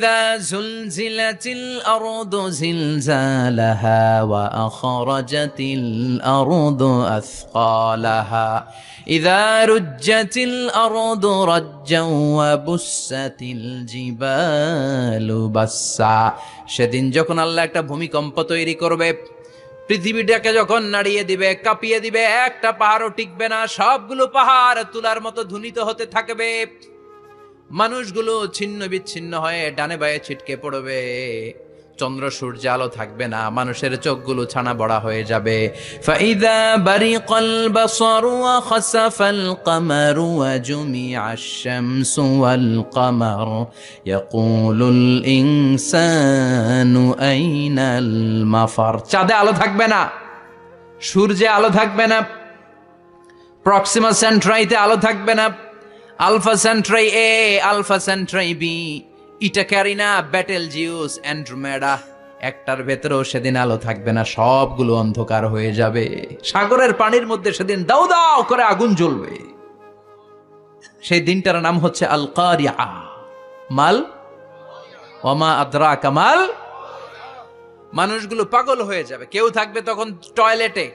إذا زلزلت الأرض زلزالها وأخرجت الأرض أثقالها إذا رجت الأرض رجا وبست الجبال بسا সেদিন যখন আল্লাহ একটা ভূমিকম্প তৈরি করবে, পৃথিবীটাকে যখন নাড়িয়ে দিবে, কাঁপিয়ে দিবে, একটা পাহাড়ও টিকবে না, সবগুলো পাহাড় তুলার মতো ধ্বনিত হতে থাকবে। মানুষগুলো ছিন্ন বিচ্ছিন্ন হয়ে ডানে বায়ে ছিটকে পড়বে, চন্দ্র সূর্য আলো থাকবে না, মানুষের চোখগুলো ছানা বড়া হয়ে যাবে। ফাইদা বারিকাল বাসারু ওয়া খাসাফাল কামারু ওয়া জুমিআশ শামসু ওয়াল কামার ইয়াকুলুল ইনসানু আইনাল মাফার। চাঁদে আলো থাকবে না, সূর্যে আলো থাকবে না, প্রক্সিমা সেন্ট্রাইতে আলো থাকবে না, Alpha Centauri A, Alpha Centauri B, Eta Carinae, Betelgeuse, Andromeda, একটার ভেতরেও সেদিন আলো থাকবে না, সবগুলো অন্ধকার হয়ে যাবে। সাগরের পানির মধ্যে সেদিন দাউ দাউ করে আগুন জ্বলবে। সেই দিনটার নাম হচ্ছে আল কারিয়া। মাল ওমা আদরাকা মাল। মানুষগুলো পাগল হয়ে যাবে। কেউ থাকবে তখন টয়লেটে,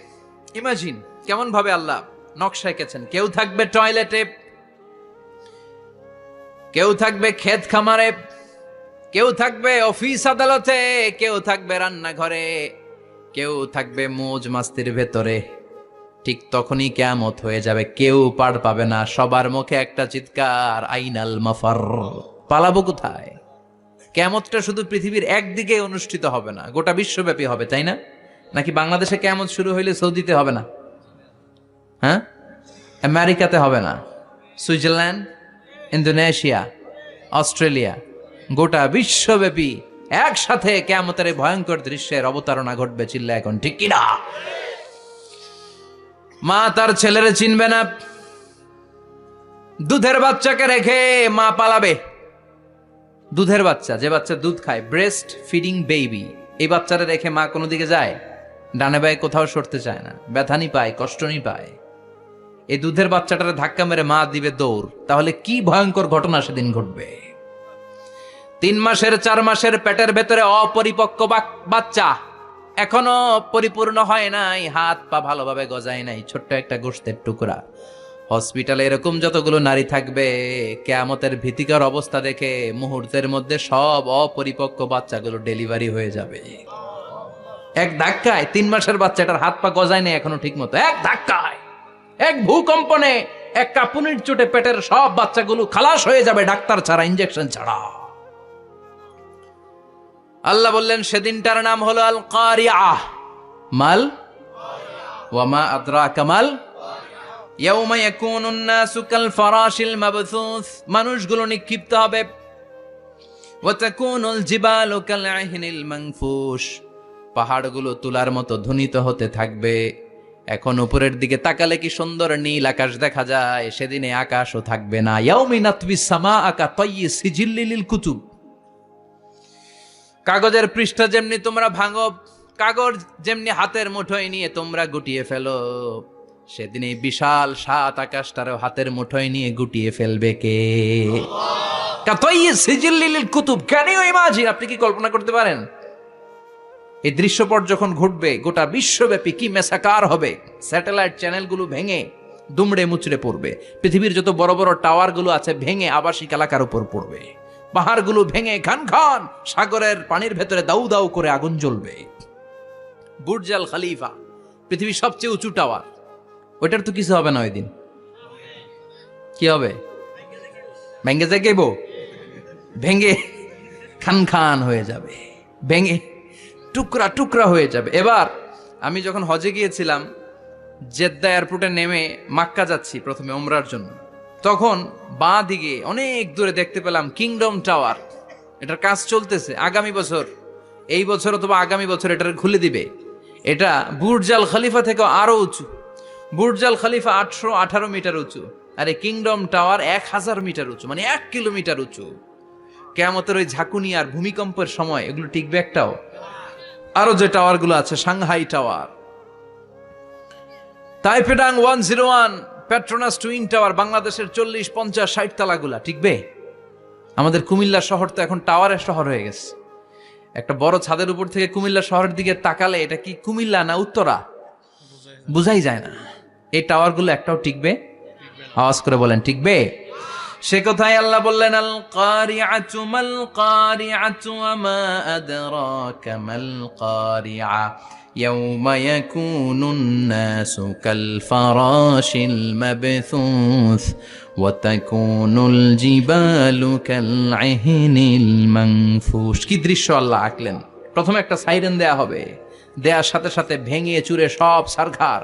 ইমাজিন কেমন ভাবে আল্লাহ নকশা এঁকেছেন। কেউ থাকবে টয়লেটে, কেউ থাকবে ক্ষেত খামারে, কেউ থাকবে অফিস আদালতে, কেউ থাকবে রান্নাঘরে, কেউ থাকবে মৌজ মাস্তির ভেতরে। ঠিক তখনই কিয়ামত হয়ে যাবে, কেউ পার পাবে না, সবার মুখে একটা চিৎকার, আইনাল মাফার। পালাবো কোথায়? কিয়ামতটা শুধু পৃথিবীর একদিকে অনুষ্ঠিত হবে না, গোটা বিশ্বব্যাপী হবে, তাই না? নাকি বাংলাদেশে কিয়ামত শুরু হইলে সৌদিতে হবে না? হ্যাঁ, আমেরিকাতে হবে না, সুইজারল্যান্ড, ইন্দোনেশিয়া, অস্ট্রেলিয়া, গোটা বিশ্বব্যাপী একসাথে কিয়ামতের ভয়ঙ্কর দৃশ্যের অবতারণা ঘটবে। চিল্লা এখন ঠিক কিনা? মা তার ছেলেরে চিনবে না, দুধের বাচ্চাকে রেখে মা পালাবে। দুধের বাচ্চা, যে বাচ্চা দুধ খায়, ব্রেস্ট ফিডিং বেবি, এই বাচ্চারা রেখে মা কোনো দিকে যায়? ডানে বায়ে কোথাও সরতে চায় না, ব্যথানি পায়, কষ্টনি পায়। এই দুধের বাচ্চাটারে ধাক্কা মেরে মা দিবে দৌড়। তাহলে কি ভয়ঙ্কর ঘটনা সেদিন ঘটবে। 3 মাসের 4 মাসের পেটের ভেতরে অপরিপক্ক বাচ্চা, এখনো পরিপূর্ণ হয় নাই, হাত পা ভালোভাবে গজায় নাই, ছোট্ট একটা গোশতের টুকরা। হসপিটালে এরকম যতগুলো নারী থাকবে, কিয়ামতের ভীতিকর অবস্থা দেখে মুহূর্তের মধ্যে সব অপরিপক্ক বাচ্চাগুলো ডেলিভারি হয়ে যাবে। এক ধাক্কায় 3 মাসের বাচ্চাটার হাত পা গজায় নাই এখনো ঠিক মতো, এক ধাক্কায়, এক ভূকম্পনে, এক কাঁপুনির চোটে পেটের সব বাচ্চাগুলো খালাস হয়ে যাবে, ডাক্তার ছাড়া, ইনজেকশন ছাড়া। আল্লাহ বললেন সেদিনটার নাম হলো আল কারিয়া। মাল ওয়ামা আদরাকা মাল। ইয়াউমা ইয়াকুনুন নাসু কাল ফারাশিল মাবথুস, মানুষগুলো নিক্ষিপ্ত হবে। ওয়া তাকুনুল জিবালু কাল আহিনিল মানফুশ, পাহাড়গুলো তুলার মতো ধ্বনিত হতে থাকবে। এখন উপরের দিকে তাকালে কি সুন্দর নীল আকাশ দেখা যায়, সেদিনে আকাশও থাকবে না। ইয়াউমি নাতবিস সামাআ কাতাইয়ি সিজিল্লিল কুতুব, কাগজের পৃষ্ঠা যেমনি তোমরা ভাঙো, কাগজ যেমনি হাতের মুঠোয় নিয়ে তোমরা গুটিয়ে ফেলো, সেদিন এই বিশাল 7 আকাশটারও হাতের মুঠোয় নিয়ে গুটিয়ে ফেলবে কে? কাতাইয়ি সিজিল্লিল কুতুব। Can you imagine? আপনি কি কল্পনা করতে পারেন এই দৃশ্যপট যখন ঘটবে, গোটা বিশ্বব্যাপী কি মেসাকার হবে? স্যাটেলাইট চ্যানেলগুলো ভেঙে দুমড়ে মুচড়ে পড়বে, পৃথিবীর যত বড় বড় টাওয়ারগুলো আছে ভেঙে আবাসিক এলাকার উপর পড়বে, পাহাড়গুলো ভেঙে খান খান সাগরের পানির ভেতরে দাউ দাউ করে আগুন জ্বলবে। বুর্জ আল খলিফা, পৃথিবীর সবচেয়ে উঁচু টাওয়ার, ওইটার তো কিছু হবে না ওই দিন। কি হবে? ভেঙে যাইব, ভেঙে খান খান হয়ে যাবে, ভেঙে টুকরা টুকরা হয়ে যাবে। এবার আমি যখন হজে গিয়েছিলাম, জেদ্দা এয়ারপোর্টে নেমে মাক্কা যাচ্ছি প্রথমে ওমরার জন্য, তখন বাঁ দিকে অনেক দূরে দেখতে পেলাম কিংডম টাওয়ার। এটার কাজ চলতেছে, আগামী বছর, এই বছর অথবা আগামী বছর এটার খুলে দিবে। এটা বুর্জ আল খলিফা থেকে আরো উঁচু। বুর্জ আল খলিফা 818 মিটার উঁচু, আর এই কিংডম টাওয়ার 1000 মিটার উঁচু, মানে 1 কিলোমিটার উঁচু। কিয়ামতের ওই ঝাঁকুনি আর ভূমিকম্পের সময় এগুলো টিকবে একটাও? আরো যে টাওয়ার গুলো আছে, Shanghai Tower, Taipei 101, Petronas Twin Tower, বাংলাদেশের 40, 50, 60 তালাগুলা টিকবে? আমাদের কুমিল্লা শহর তো এখন টাওয়ারের শহর হয়ে গেছে। একটা বড় ছাদের উপর থেকে কুমিল্লা শহরের দিকে তাকালে এটা কি কুমিল্লা না উত্তরা বুঝাই যায় না। এই টাওয়ারগুলো একটাও টিকবে? আওয়াজ করে বলেন টিকবে? সে কথাই আল্লাহ বললেন, আল কারিআতু মাল কারিআতু ওয়া মা আদরাকা মাল কারিআ ইয়াউমা ইয়াকুনুন নাসু কাল ফারাশিল মাবথুস ওয়া তাকুনুল জিবালু কাল ইহনিল মানফুশ। কি দৃশ্য আল্লাহ আঁকলেন। প্রথমে একটা সাইরেন দেয়া হবে, দেয়ার সাথে সাথে ভেঙে চুরে সব সারখার,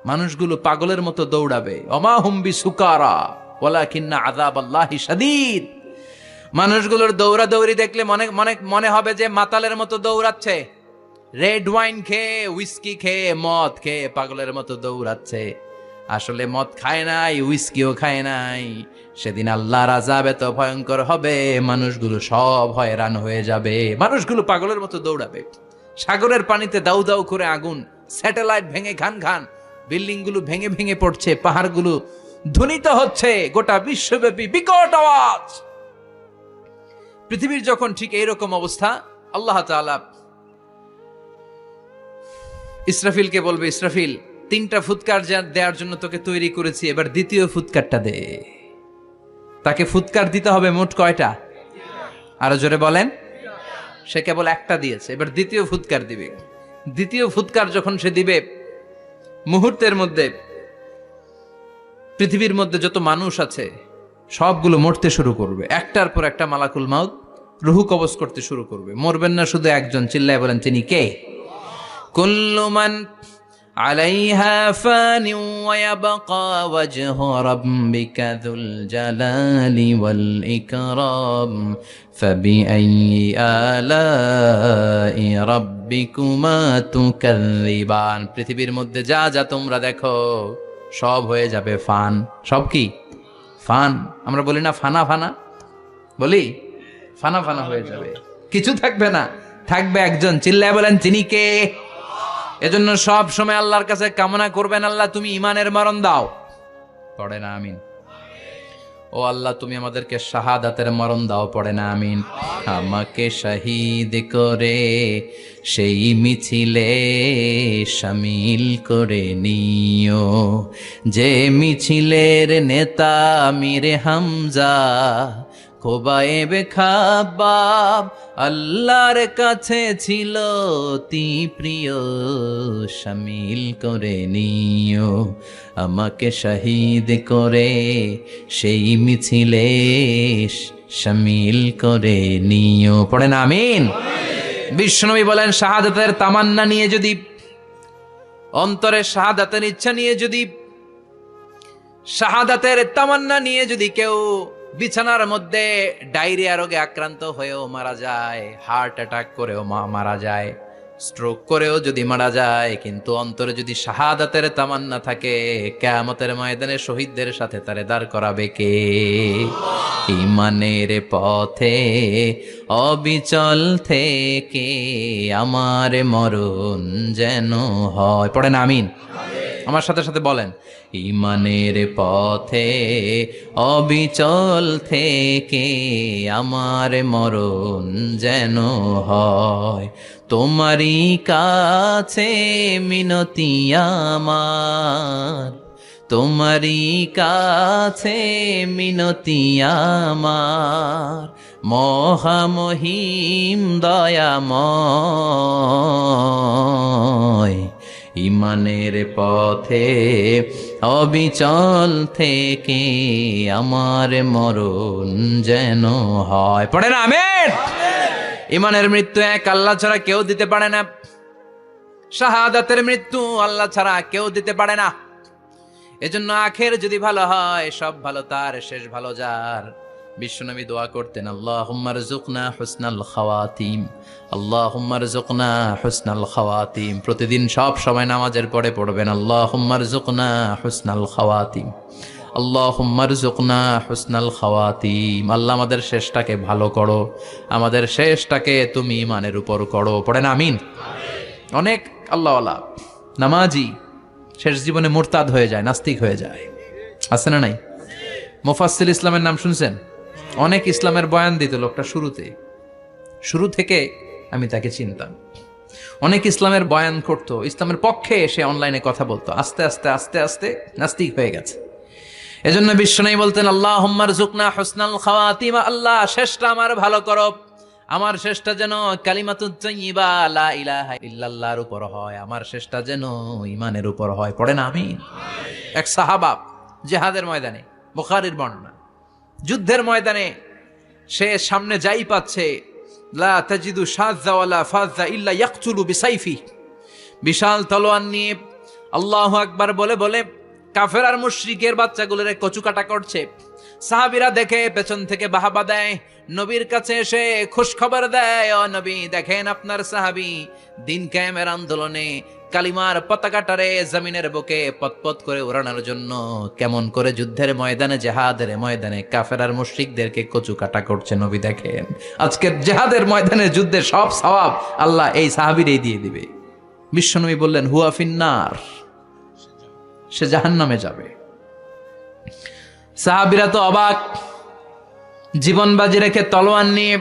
মানুষগুলো পাগলের মতো দৌড়াবে। ওমা হুম বিসুকারা ওয়ালাকিন্না আযাবাল্লাহি শাদীদ। মানুষগুলোর দৌড়াদৌড়ি দেখলে মনে হবে যে মাতালের মতো দৌড়াচ্ছে, রেড ওয়াইন খেয়ে, উইস্কি খেয়ে, মদ খেয়ে পাগলের মতো দৌড়াচ্ছে। আসলে মদ খায় নাই, উইস্কিও খায় নাই। সেদিন আল্লাহর আযাব এত ভয়ঙ্কর হবে, মানুষগুলো সব হয়রান হয়ে যাবে, মানুষগুলো পাগলের মতো দৌড়াবে। সাগরের পানিতে দাউ দাউ করে আগুন, স্যাটেলাইট ভেঙে খান খান, বিল্ডিং গুলো ভেঙে ভেঙে পড়ছে, পাহাড়গুলো ধ্বনিত হচ্ছে, গোটা বিশ্বব্যাপী বিকট আওয়াজ। পৃথিবীর যখন ঠিক এইরকম অবস্থা, আল্লাহ তাআলা ইসরাফিলকে বলবে, ইসরাফিল 3টা ফুৎকার দেওয়ার জন্য তোকে তৈরি করেছি, এবার দ্বিতীয় ফুৎকারটা দে। তাকে ফুৎকার দিতে হবে মোট কয়টা? আরো জোরে বলেন। সে কেবল একটা দিয়েছে, এবার দ্বিতীয় ফুৎকার দিবে। দ্বিতীয় ফুৎকার যখন সে দিবে, মুহূর্তের মধ্যে পৃথিবীর মধ্যে যত মানুষ আছে সবগুলো মরতে শুরু করবে। একটার পর একটা মালাকুল মাউত রুহু কবজ করতে শুরু করবে। মরবেন না শুধু একজন, চিল্লায় বলেন তিনি কে? কুল্লু মান আলাইহা ফানি ওয়া ইয়াবকা ওয়াজহু রাব্বিকা যুল জালালি ওয়াল ইকরাম ফাবিআইয়ি আলাই রাব্বিকুমা তুকাযযিবান। পৃথিবীর মধ্যে যা যা তোমরা দেখো সব হয়ে যাবে ফান। সব কি? ফান। আমরা বলি না ফানা ফানা, বলি ফানা ফানা হয়ে যাবে, কিছু থাকবে না, থাকবে একজন, চিল্লায় বলেন তিনি কে? এজন্য সব সময় আল্লাহর কাছে কামনা করবেন, আল্লাহ তুমি ঈমানের মরণ দাও। পড়ে না আমিন? ও আল্লাহ তুমি আমাদেরকে শাহাদাতের মরণ দাও। পড়ে না আমিন? আমাকে শহীদ করে সেই মিছিলে শামিল করে নিও, যে মিছিলের নেতা আমিরে হামজা খোবায়েবে খাব্বাব আল্লাহর কাছে ছিল অতি প্রিয়, শামিল করে নিও আমাকে শহীদ করে সেই মিছিলে শামিল করে নিও। পড়েন আমিন? বিশ্বনবী বলেন, শাহাদাতের তামান্না নিয়ে যদি, অন্তরে শাহাদাতের ইচ্ছা নিয়ে যদি, শাহাদাতের তামান্না নিয়ে যদি কেউ বিছানার মধ্যে ডায়রিয়া রোগে আক্রান্ত হয়েও মারা যায়, হার্ট অ্যাটাক করেও মারা যায়, স্ট্রোক করেও যদি মারা যায়, কিন্তু অন্তরে যদি শাহাদাতের তামান্না থাকে, কিয়ামতের ময়দানে শহীদদের সাথে তারে দাঁড় করাবে কে? ঈমানের পথে অবিচল থেকে আমার মরণ যেন হয়। পড়েন আমিন? আমার সাথে সাথে বলেন, ঈমানের পথে অবিচল থেকে আমার মরণ যেন হয়। তোমারই কাছে মিনতি আমার, তোমারই কাছে মিনতি আমার, মহামহিম দয়াময়। ঈমানের পথে অবিচল থেকে আমার মরণ যেন হয়। পড়েন আমিন? ঈমানের মৃত্যু এক, আল্লাহ ছাড়া কেউ দিতে পারে না। শাহাদাতের মৃত্যু আল্লাহ ছাড়া কেউ দিতে পারে না। এজন্য আখের যদি ভালো হয়, সব ভালো তার, শেষ ভালো যার। বিশ্বনবী দোয়া করতেন, আল্লাহুম্মা রযুকনা হুসনাল খাওয়াতিম, আল্লাহুম্মা রযুকনা হুসনাল খাওয়াতিম। প্রতিদিন সব সময় নামাজের পরে পড়বেন, আল্লাহুম্মা রযুকনা হুসনাল খাওয়াতিম, আল্লাহুম্মা রযুকনা হুসনাল খাওয়াতিম। আল্লাহ আমাদের শেষটাকে ভালো করো, আমাদের শেষটাকে তুমি ঈমানের উপর করো। পড়েন আমিন? অনেক আল্লাহওয়ালা নামাজি শেষ জীবনে মুরতাদ হয়ে যায়, নাস্তিক হয়ে যায়। আছে না নাই? মুফাসসিল ইসলামের নাম শুনছেন? অনেক ইসলামের বয়ান দিত লোকটা শুরু থেকে আমি তাকে চিনতাম। অনেক ইসলামের বয়ান করতো, ইসলামের পক্ষে এসে অনলাইনে কথা বলতো, আস্তে আস্তে আস্তে আস্তে নাস্তিক হয়ে গেছে। এজন্য বিশ্বনবী বলতেন আল্লাহুম্মা রযুকনা হুসনাল খাওয়াতিমা, আল্লাহ শেষটা আমার ভালো করো, আমার শেষটা যেন কালিমাতুত তাইয়্যিবা লা ইলাহা ইল্লাল্লাহর উপর হয়, আমার শেষটা যেন ঈমানের উপর হয়। পড়ে না আমিন। এক সাহাবা জিহাদের ময়দানে, বুখারীর বর্ণনা, যুদ্ধের ময়দানে সে সামনে যাই পাচ্ছে, লা তাজিদু শাযযা ওয়ালা ফাযযা ইল্লা ইয়াকতুলু বিসাইফি, বিশাল তলোয়ার নিয়ে আল্লাহু আকবার বলে বলে কাফের আর মুশরিকের বাচ্চাগুলোরে কচুকাটা করছে। সাহাবীরা দেখে পেছন থেকে বাহাবা দেয়, নবীর কাছে এসে খুশ খবর দেয়, ও নবী দেখেন আপনার সাহাবী দিন কায়েমের আন্দোলনে কালিমার পতাকাটারে জমিনের বুকে পতপত করে উড়ানোর জন্য কেমন করে যুদ্ধের ময়দানে, জিহাদের ময়দানে কাফের আর মুশরিকদেরকে কচুকাটা করছে। নবী দেখেন আজকের জিহাদের ময়দানে যুদ্ধের সব সওয়াব আল্লাহ এই সাহাবীরই দিয়ে দিবে। বিশ্বনবী বললেন হুয়া ফিন্নার, সে জাহান্নামে যাবে। সাহাবীরা তো অবাক, জীবন বাজি রেখে তলোয়ার নিয়ে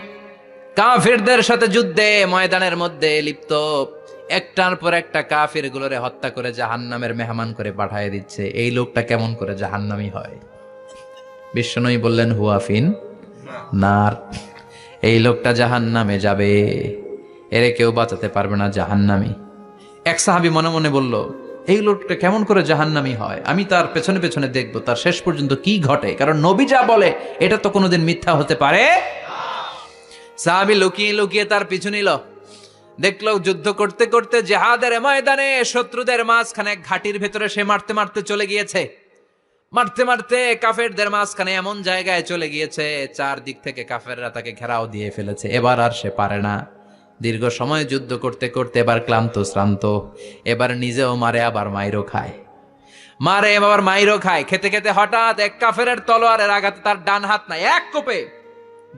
কাফিরদের সাথে যুদ্ধে ময়দানের মধ্যে লিপ্ত, একটার পর একটা কাফির গুলোরে হত্যা করে জাহান্নামের মেহমান করে পাঠিয়ে দিচ্ছে। এই লোকটা কেমন করে জাহান্নামী হয়? বিশ্বনবী বললেন হুয়া ফিন নার, এই লোকটা জাহান্নামে যাবে, এরে কেউ বাঁচাতে পারবে না, জাহান্নামী। এক সাহাবী মনে মনে বলল এই লোকটা কেমন করে জাহান্নামী হয়, আমি তার পেছনে পেছনে দেখবো তার শেষ পর্যন্ত কি ঘটে, কারণ নবী যা বলে এটা তো কোনোদিন মিথ্যা হতে পারে। সাহাবী লুকিয়ে লুকিয়ে তার পিছু নিল, দেখলো যুদ্ধ করতে করতে জিহাদের ময়দানে শত্রুদের মাঝখানে ঘাটির ভেতরে সে মারতে মারতে চলে গিয়েছে, মারতে মারতে কাফেরদের মাঝখানে এমন জায়গায় চলে গিয়েছে চারদিক থেকে কাফেররা তাকে ঘেরাও দিয়ে ফেলেছে। এবার আর সে পারে না, দীর্ঘ সময় যুদ্ধ করতে করতে এবার ক্লান্ত শ্রান্ত, এবার নিজেও মারে আবার মাইরও খায়, মারে আবার মাইরও খায়। খেতে খেতে হঠাৎ এক কাফেরের তলোয়ারের আঘাতে তার ডান হাত নাই, এক কোপে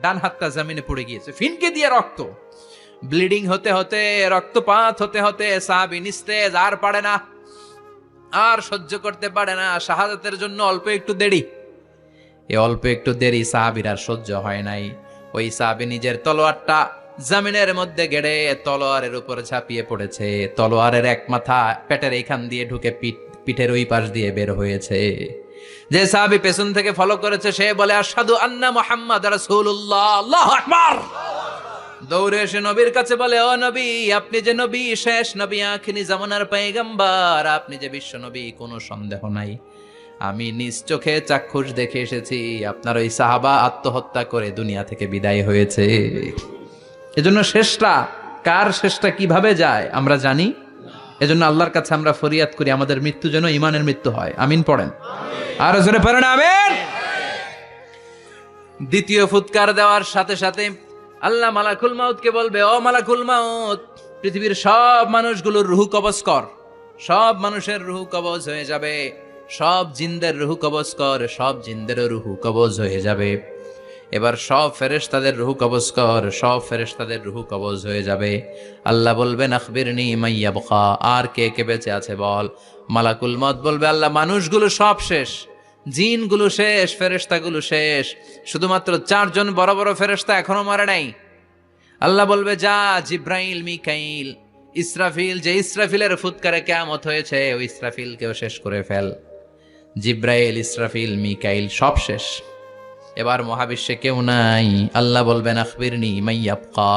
ডান হাতটা জমিনে পড়ে গিয়েছে, ফিনকে দিয়ে রক্ত, ব্লিডিং হতে হতে, রক্তপাত হতে হতে সাহাবী নিস্তেজ, আর পারে না, আর সহ্য করতে পারে না। শাহাদাতের জন্য অল্প একটু দেরি, এই অল্প একটু দেরি সাহাবীর আর সহ্য হয় নাই। ওই সাহাবী নিজের তলোয়ারটা জমিনের মধ্যে গেড়ে তলোয়ারের উপর ঝাঁপিয়ে পড়েছে, তলোয়ারের এক মাথা পেটের এইখান দিয়ে ঢুকে পিঠের ওই পাশ দিয়ে বের হয়েছে। যে সাহাবী পেছন থেকে ফলো করেছে সে বলে আশহাদু আন্না মুহাম্মাদ রাসূলুল্লাহ, আল্লাহু আকবার। দৌড়ে এসে নবীর কাছে বলে ও নবী, আপনি যে নবী, শেষ নবী, আখিরি জামানার পয়গম্বর, আপনি যে বিশ্ব নবী, কোনো সন্দেহ নাই, আমি নিজ চোখে চাক্ষুষ দেখে এসেছি আপনার ওই সাহাবা আত্মহত্যা করে দুনিয়া থেকে বিদায় হয়েছে। এজন্য শেষটা কার, শেষটা কিভাবে যায় আমরা জানি। এজন্য আল্লাহর কাছে আমরা ফরিয়াদ করি আমাদের মৃত্যু যেন ঈমানের মৃত্যু হয়। আমিন পড়েন, আর জোরে পড়েন আমিন। দ্বিতীয় ফুৎকার দেওয়ার সাথে সাথে আল্লাহ মালাকুল মাউতকে বলবে ও মালাকুল মাউত, পৃথিবীর সব মানুষগুলোর রুহু কবজ কর। সব মানুষের রুহু কবজ হয়ে যাবে, সব জিনদের রুহু কবজ কর, সব জিনদেরও রুহু কবজ হয়ে যাবে। এবার সব ফেরেশতাদের রুহু কবজ কর, সব ফেরেশতাদের রুহু কবজ হয়ে যাবে। আল্লাহ বলবেন আখবিরনি মাইয়া বখা, আর কে কে বেঁচে আছে বল। মালাকুল মত বলবে আল্লাহ মানুষগুলো সব শেষ, জিনগুলো শেষ, ফেরেশতাগুলো শেষ, শুধুমাত্র 4 জন বড় বড় ফেরেশতা এখনো মারে নাই। আল্লাহ বলবে যা জিব্রাইল, মিকাইল, ইসরাফিল, যে ইসরাফিলের ফুৎকারে কিয়ামত হয়েছে ওই ইসরাফিলকেও শেষ করে ফেল। জিব্রাইল, ইসরাফিল, মিকাইল সব শেষ, এবার মহাবিশ্বে কেউ নাই। আল্লাহ বলবেন আখবিরনি মাইয়াবকা,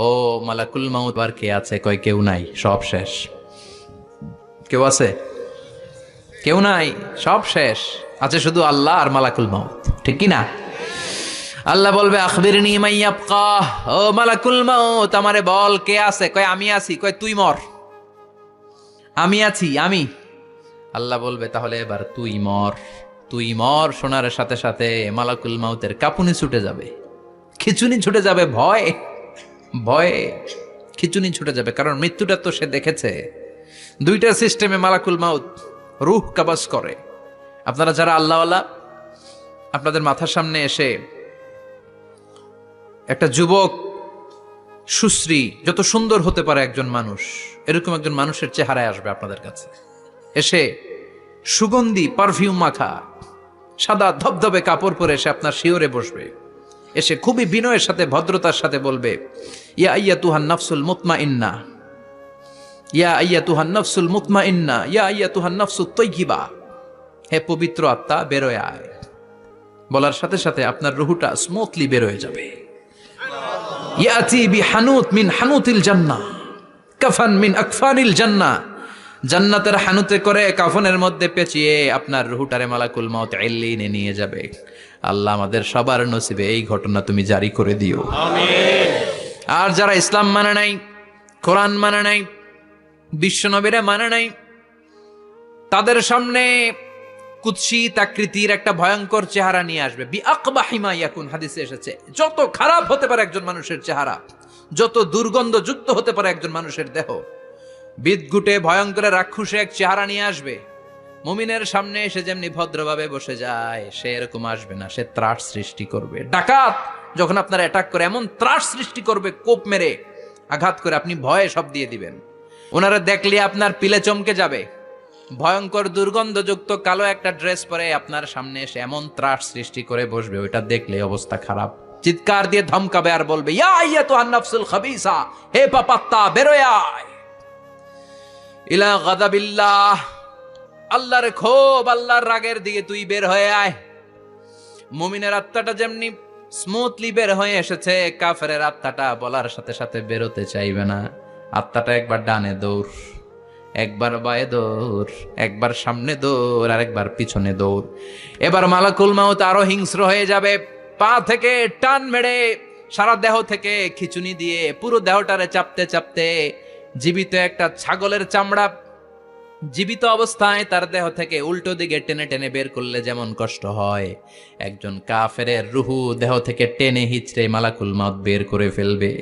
ও মালাকুল মাউত আর কে আছে? কয় কেউ নাই, সব শেষ। কেউ আছে? কেউ নাই, সব শেষ, আছে শুধু আল্লাহ আর মালাকুল মাউত, ঠিক কি না? আল্লাহ বলবে আখবিরনি মাইয়াবকা, ও মালাকুল মাউত আমারে বল কে আছে? কয় আমি আছি। কয় তুই মর। আমি আছি, আমি। আল্লাহ বলবে তাহলে এবার তুই মর, তুই মর। শোনার সাথে সাথে মালাকুল মাউতের কাঁপুনি ছুটে যাবে, খিচুনি ছুটে যাবে, ভয় ভয়ে খিচুনি ছুটে যাবে, কারণ মৃত্যুটা তো সে দেখেছে। দুইটা সিস্টেমে মালাকুল মাউত রূহ কবজ করে। আপনারা যারা আল্লাহওয়ালা, আপনাদের মাথার সামনে এসে একটা যুবক, সুশ্রী, যত সুন্দর হতে পারে একজন মানুষ, এরকম একজন মানুষের চেহারায় আসবে আপনাদের কাছে, এসে সুগন্ধি পারফিউম মাখা সাদা ধবধবে কাপড় পরে এসে আপনার শিওরে বসবে। এসে খুবই বিনয়ের সাথে ভদ্রতার সাথে বলবে, ইয়া আইয়াতুহান নাফসুল মুতমাইন্না, ইয়া আইয়াতুহান নাফসুল মুতমাইন্না, ইয়া আইয়াতুহান নাফসুত তাইয়্যিবা, হে পবিত্র আত্মা বেরোয় আয়। বলার সাথে সাথে আপনার রুহুটা স্মুথলি বেরোয় যাবে। ইয়াতি বিহানুত মিন হানুতিল জান্নাহ, কাফান মিন আকফানিল জান্নাহ, জান্নাতের হানুতে করে কাফনের মধ্যে পেঁচিয়ে আপনার রুহুটারে মালাকুল মাউত ইল্লিনে নিয়ে যাবে। আল্লাহ আমাদের সবার নসিবে এই ঘটনা তুমি জারি করে দিও, আমিন। আর যারা ইসলাম মানে নাই, কোরআন মানে নাই, বিশ্বনবীরা মানে নাই, তাদের সামনে কুৎসিত আকৃতির একটা ভয়ঙ্কর চেহারা নিয়ে আসবে। বিআকবাহি মা ইয়াকুন, হাদিসে এসেছে, যত খারাপ হতে পারে একজন মানুষের চেহারা, যত দুর্গন্ধযুক্ত হতে পারে একজন মানুষের দেহ, বিদঘুটে ভয়ঙ্কর রাক্ষসে এক চেহারা নিয়ে আসবে। মুমিনের সামনে এসে যেমনি ভদ্রভাবে বসে যায়, সে এরকম আসবে না, সে ত্রাস সৃষ্টি করবে। ডাকাত যখন আপনার অ্যাটাক করে এমন ত্রাস সৃষ্টি করবে, কোপ মেরে আঘাত করে আপনি ভয়ে সব দিয়ে দিবেন। ওনারা দেখলে আপনার পিলে চমকে যাবে। ভয়ঙ্কর দুর্গন্ধযুক্ত কালো একটা ড্রেস পরে আপনার সামনে এসে এমন ত্রাস সৃষ্টি করে বসবে, ওইটা দেখলে অবস্থা খারাপ। চিৎকার দিয়ে ধমকাবে আর বলবে, ইয়া আইয়াতুহান নাফসুল খাবিসা, হে পাপাত্তা বেরোয় আয় ইলা গাদাবিল্লাহ, আল্লাহর ক্ষোভ, আল্লাহর রাগের দিকে তুই বের হয়ে আয়। মুমিনের আত্মাটা যেমনি স্মুথলি বের হয়ে এসেছে, কাফেরের আত্মাটা বলার সাথে সাথে বেরোতে চাইবে না। আত্মাটা একবার ডানে দৌড়, একবার বায়ে দৌড়, একবার সামনে দৌড়, আর একবার পিছনে দৌড়। এবার মালাকুল মাউত আরো হিংস্র হয়ে যাবে। পা থেকে টান মেরে সারা দেহ থেকে খিচুনি দিয়ে পুরো দেহটারে চাপতে চাপতে জীবিত একটা ছাগলের চামড়া জীবিত অবস্থায় তার দেহ থেকে উল্টো দিকে টেনে টেনে বের করলে যেমন কষ্ট হয়, একজন কাফেরের রুহু দেহ থেকে টেনে হিচড়ে মালাকুল মাউত বের করে ফেলবে।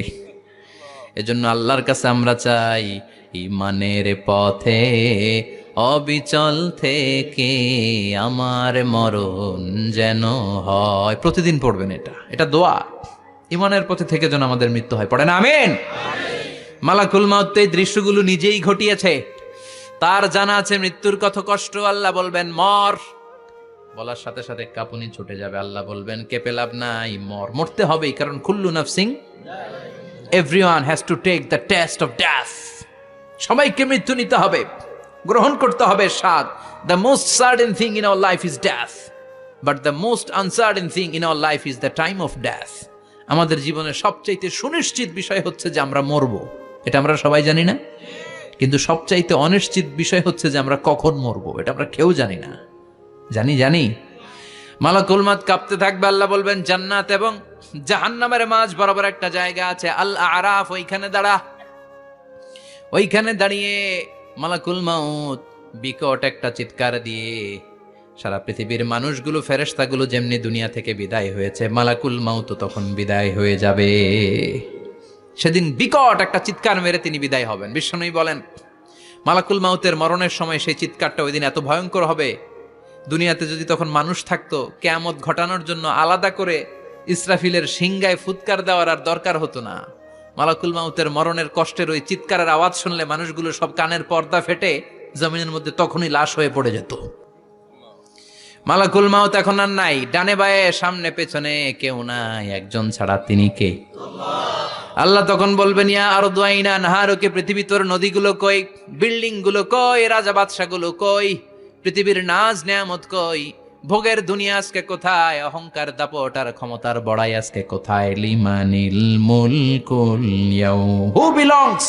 এজন্য আল্লাহর কাছে আমরা চাই, ঈমানের পথে অবিচল থেকে আমার মরণ যেন হয়। প্রতিদিন পড়বেন এটা দোয়া। ঈমানের পথে থেকে যেন আমাদের মৃত্যু হয়, পড়েন আমিন। মালাকুল মাউত এই দৃশ্যগুলো নিজেই ঘটিয়েছে, তার জানা আছে মৃত্যুর কত কষ্ট। আল্লাহ বলবেন মর, বলার সাথে সাথে কাঁপুনি ছুটে যাবে। আল্লাহ বলবেন কেঁপে লাভ নাই, মর, মরতে হবেই, কারণ কুল্লু নাফসিন, everyone has to take the taste of death. সবাইকে মৃত্যু নিতে হবে, গ্রহণ করতে হবে স্বাদ। The most certain thing in our life is death, but the most uncertain thing in our life is the time of death. আমাদের জীবনের সবচাইতে সুনিশ্চিত বিষয় হচ্ছে যে আমরা মরবো, এটা আমরা সবাই জানি না, কিন্তু সবচাইতে অনিশ্চিত বিষয় হচ্ছে যে আমরা কখন মরবো, এটা আমরা কেউ জানি না। জানি মালাকুল মাউত কাঁপতে থাকবে। আল্লাহ বলবেন জান্নাত এবং জাহান্নামের মাঝ বরাবর একটা জায়গা আছে, আল আরাফ, ওইখানে দাঁড়া। ওইখানে দাঁড়িয়ে মালাকুল মাউত বিকট একটা চিৎকার দিয়ে সারা পৃথিবীর মানুষগুলো, ফেরেশতাগুলো যেমনি দুনিয়া থেকে বিদায় হয়েছে, মালাকুল মাউত তখন বিদায় হয়ে যাবে। সেদিন বিকট একটা চিৎকার মেরে তিনি বিদায় হবেন। বিশ্বনবী বলেন মালাকুল মাউতের মরণের সময় সেই চিৎকারটা ওই দিন এত ভয়ঙ্কর হবে, দুনিয়াতে যদি তখন মানুষ থাকতো, কিয়ামত ঘটানোর জন্য আলাদা করে ইসরাফিলের সিংগায় ফুৎকার দেওয়ার আর দরকার হতো না। মালাকুল মাউতের মরণের কষ্টের ওই চিৎকারের আওয়াজ শুনলে মানুষগুলো সব কানের পর্দা ফেটে জমিনের মধ্যে তখনই লাশ হয়ে পড়ে যেত। মালাকুল মাউত এখন আর নাই, ডানে বায়ে সামনে পেছনে কেউ নাই, একজন ছাড়া, তিনি কে? আল্লাহ তখন বলবেন ইয়া আরদু আইনা নাহারুকে, পৃথিবী তোর নদীগুলো কই, বিল্ডিং গুলো কই, রাজা বাদশা গুলো কই, পৃথিবীর নাজ নেয়ামত কই, ভোগের দুনিয়া আজকে কোথায়, অহংকার দাপট আর ক্ষমতার বড়াই আজকে কোথায়? লিমানিল মুলকুল ইয়াউম, who belongs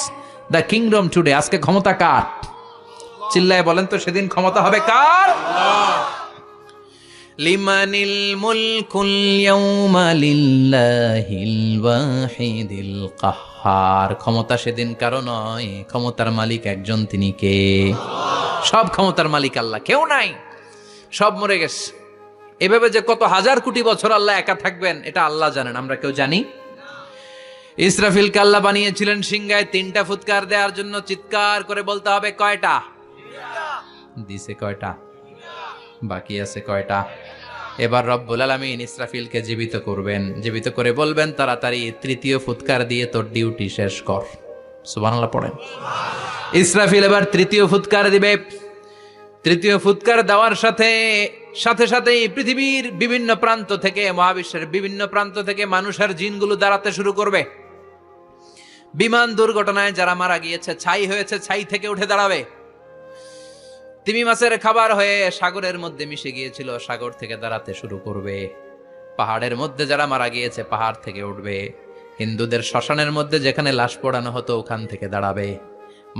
the kingdom today, আজকে ক্ষমতা কার? চিল্লায় বলেন তো, সেদিন ক্ষমতা হবে কার? লিমানিল মুলকুল ইয়াউমা লিল্লাহিল ওয়াহিদিল কাহ্হার, ক্ষমতা সেদিন কারো নয়, ক্ষমতার মালিক একজন, তিনি কে? সব ক্ষমতার মালিক আল্লাহ, কেউ নাই, সব মরে গেছে। এভাবে যে কত হাজার কোটি বছর আল্লাহ একা থাকবেন এটা আল্লাহ জানেন, আমরা কেউ জানি? ইসরাফিলকে আল্লাহ বানিয়েছিলেন সিংহায় 3টা ফুৎকার দেওয়ার জন্য, চিৎকার করে বলতে হবে কয়টা? দিছে কয়টা? বাকি আছে কয়টা? এবার রব্বুল আলামিন ইসরাফিলকে জীবিত করবেন, জীবিত করে বলবেন তাড়াতাড়ি 3য় ফুৎকার দিয়ে তোর ডিউটি শেষ কর। সুবহানাল্লাহ পড়েন। ইসরাফিল এবার 3য় ফুৎকার দিবে। 3য় ফুৎকার দেওয়ার সাথে সাথে সাথেই পৃথিবীর বিভিন্ন প্রান্ত থেকে, মহাবিশ্বের বিভিন্ন প্রান্ত থেকে মানুষের জিনগুলো দাঁড়াতে শুরু করবে। বিমান দুর্ঘটনায় যারা মারা গিয়েছে, ছাই হয়েছে, ছাই থেকে উঠে দাঁড়াবে। তিমি মাছের খাবার হয়ে সাগরের মধ্যে মিশে গিয়েছিল, সাগর থেকে দাঁড়াতে শুরু করবে। পাহাড়ের মধ্যে যারা মারা গিয়েছে, পাহাড় থেকে উঠবে। হিন্দুদের শ্মশানের মধ্যে যেখানে লাশ পোড়ানো হতো, ওখান থেকে দাঁড়াবে।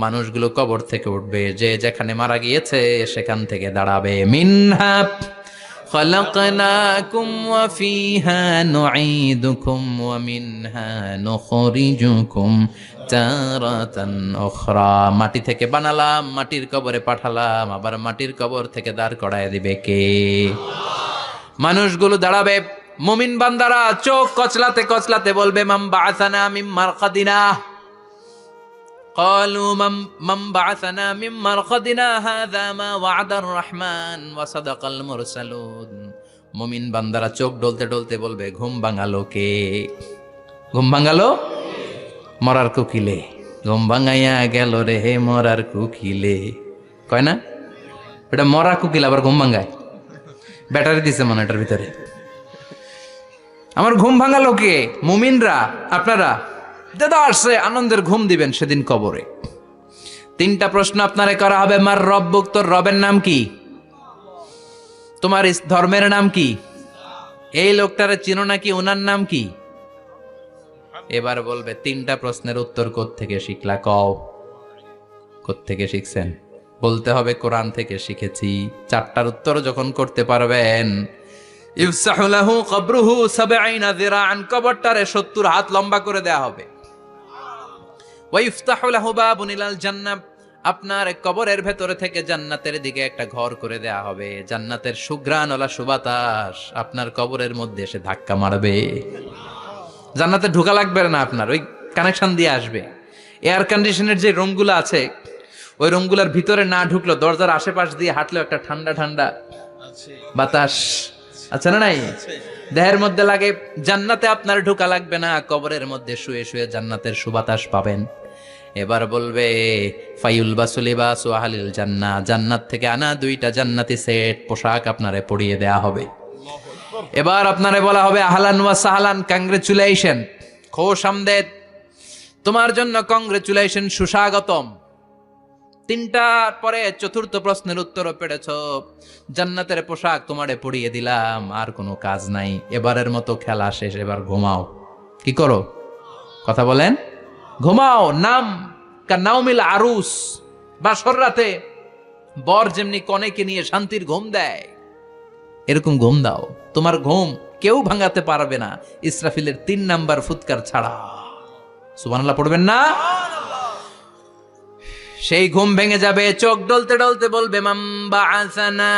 মানুষগুলো কবর থেকে উঠবে, যে যেখানে মারা গিয়েছে সেখান থেকে দাঁড়াবে। মিনহা খলাকনাকুম ওয়া ফিহা নুঈদুকুম ওয়া মিনহা নুখরিজুকুম তারাতান উখরা। মাটি থেকে বানালাম, মাটির কবরে পাঠালাম, আবার মাটির কবর থেকে দাঁড় করায় দিবে কে? মানুষগুলো দাঁড়াবে। মুমিন বান্দারা চোখ কচলাতে কচলাতে বলবে, মাম বাআসানা মিন মারকাদিনা। قالوا من بعثنا من مرقدنا هذا ما وعد الرحمن وصدق المرسلون। মুমিন বান্দারা চোখ ডলতে ডলতে বলবে, ঘুম ভাঙালো কে? ঘুম ভাঙালো মরার কোকিলে। ঘুম ভাঙাইয়া গেল রে হে মরার কোকিলে। কয় না এটা মরা কোকিল আবার ঘুম ভাঙায়? ব্যাটারি দিছে মনে এটার ভিতরে। আমার ঘুম ভাঙালো কে? মুমিনরা, আপনারা দাদা আসছে, আনন্দের ঘুম দিবেন সেদিন কবরে। তিনটা প্রশ্ন আপনারে করা হবে। মার রব্বুক, তোর রবের নাম কি? তোমার ধর্মের নাম কি? এই লোকটারে চিনো নাকি? ওনার নাম কি? এবার বলবে তিনটা প্রশ্নের উত্তর কোত্থেকে শিখলা? কও কোত্থেকে শিখছেন? বলতে হবে কোরআন থেকে শিখেছি। চারটার উত্তর যখন করতে পারবেন, ইফসাহু লাহু কবরুহু ৭০ যিরাআন, কবরটারে ৭০ হাত লম্বা করে দেয়া হবে। ওয়া ইফতাহু লাহু বাবুন ইলাল জান্নাহ, আপনার কবরের ভেতরে থেকে জান্নাতের দিকে একটা ঘর করে দেয়া হবে। জান্নাতের সুঘ্রাণওয়ালা সুবাতাস আপনার কবরের মধ্যে এসে ধাক্কা মারবে। জান্নাতে ঢোকা লাগবে না, আপনার ওই কানেকশন দিয়ে আসবে। এয়ার কন্ডিশনের যে রুমগুলো আছে, ওই রুমগুলোর ভিতরে না ঢুকলো, দরজার আশেপাশ দিয়ে হাঁটলেও একটা ঠান্ডা ঠান্ডা বাতাস আছে না নাই? দেহের মধ্যে লাগে। জান্নাতে আপনার ঢোকা লাগবে না, কবরের মধ্যে শুয়ে শুয়ে জান্নাতের সুবাতাস পাবেন। এবার বলবে ফাইউল বাসুলিবাসু আহলিল জান্নাহ, জান্নাত থেকে আনা 2টা জান্নাতি সেট পোশাক আপনারে পরিয়ে দেয়া হবে। এবার আপনারে বলা হবে আহলান ওয়া সাহলান, কংগ্রেচুলেশন, খোশ আমদেদ, তোমার জন্য কংগ্রেচুলেশন, সুস্বাগতম। তিনটার পরে চতুর্থ প্রশ্নের উত্তরও পেরেছ, জান্নাতের পোশাক তোমারে পরিয়ে দিলাম, আর কোনো কাজ নাই, এবারের মতো খেলা শেষ, এবার ঘুমাও। কি করো? কথা বলেন। ঘুমাও। নাম কানাউমিল আরুস, বাসর রাতে বর যেমনি কনেকে নিয়ে শান্তির ঘুম দেয়, এরকম ঘুম দাও। তোমার ঘুম কেউ ভাঙাতে পারবে না, ইসরাফিলের 3 নাম্বার ফুৎকার ছাড়া। সুবহানাল্লাহ পড়বেন না? সেই ঘুম ভেঙে যাবে। চোখ ডলতে ডলতে বলবে, মাম বাআসানা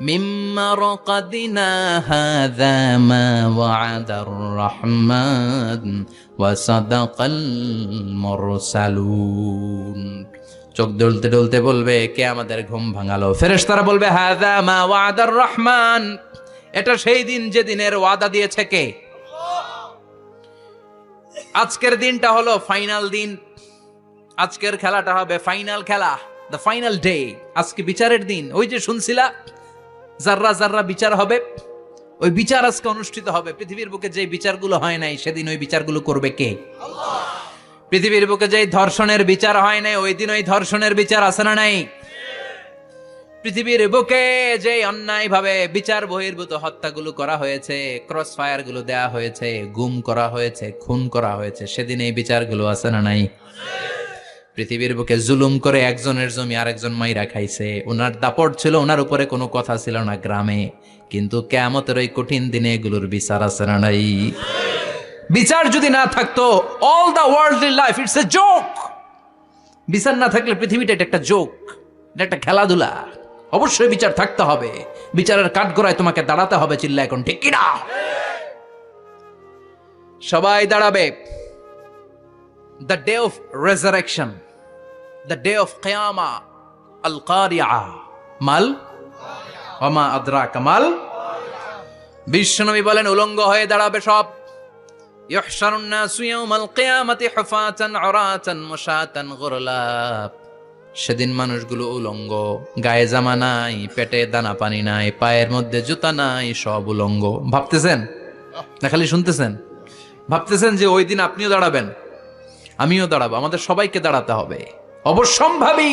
মিন মারকাদিনা হাযা মা ওয়া'দার রহমান ওয়া সাদাকাল মুরসালুন। চোখ ডলতে ডলতে বলবে, কে আমাদের ঘুম ভাঙালো? ফেরেশতারা বলবে, হাযা মা ওয়া'দার রহমান, এটা সেই দিন যে দিনের ওয়াদা দিয়েছে কে? আজকের দিনটা হলো ফাইনাল দিন। আজকের খেলাটা হবে ফাইনাল খেলা, দ্য ফাইনাল ডে। আজকে বিচারের দিন। ওই যে শুনছিলা জাররা জাররা বিচার হবে, ওই বিচার আজকে অনুষ্ঠিত হবে। পৃথিবীর বুকে যে বিচারগুলো হয় নাই, সেদিন ওই বিচারগুলো করবে কে? আল্লাহ। পৃথিবীর বুকে যে ধর্ষণের বিচার হয় নাই, ওই দিন ওই ধর্ষণের বিচার আছে না নাই? পৃথিবীর বুকে যে অন্যায় ভাবে বিচার বহির্ভূত হত্যাগুলো করা হয়েছে, ক্রস ফায়ার গুলো দেয়া হয়েছে, গুম করা হয়েছে, খুন করা হয়েছে, সেদিন এই বিচারগুলো আছে না নাই? পৃথিবীর বুকে জুলুম করে একজনের জমি আরেকজন মাইরা খাইছে, ওনার দাপট ছিল, ওনার উপরে কোনো কথা ছিল না গ্রামে, কিন্তু কিয়ামতের ওই কঠিন দিনে এগুলোর বিচার আছে না নাই? বিচার যদি না থাকতো, all the worldly life it's a joke. বিচার না থাকলে পৃথিবীটা এটা একটা জোক, এটা একটা খেলাধুলা। অবশ্যই বিচার থাকতে হবে। বিচারের কাঠগড়ায় তোমাকে দাঁড়াতে হবে। চিল্লা এখন ঠিক কিনা? সবাই দাঁড়াবে। The day of resurrection, the day of কিয়ামা, আল কারিআ মাল ওয়া মা আদরাকা মাল। বিশ্বনবী বলেন, উলঙ্গ হয়ে দাঁড়াবে সব। ইহশারুন নাসু ইয়াউমাল কিয়ামাতি হুফাতান উরাতান মুশাতান গুরলা। সেদিন মানুষগুলো উলঙ্গ, গায়ে জামা নাই, পেটে দানা পানি নাই, পায়ের মধ্যে জুতা নাই, সব উলঙ্গ। ভাবতেছেন না খালি শুনতেছেন? ভাবতেছেন যে ওই দিন আপনিও দাঁড়াবেন, আমিও দাঁড়াবো, আমাদের সবাইকে দাঁড়াতে হবে। অবশ্যম্ভাবী,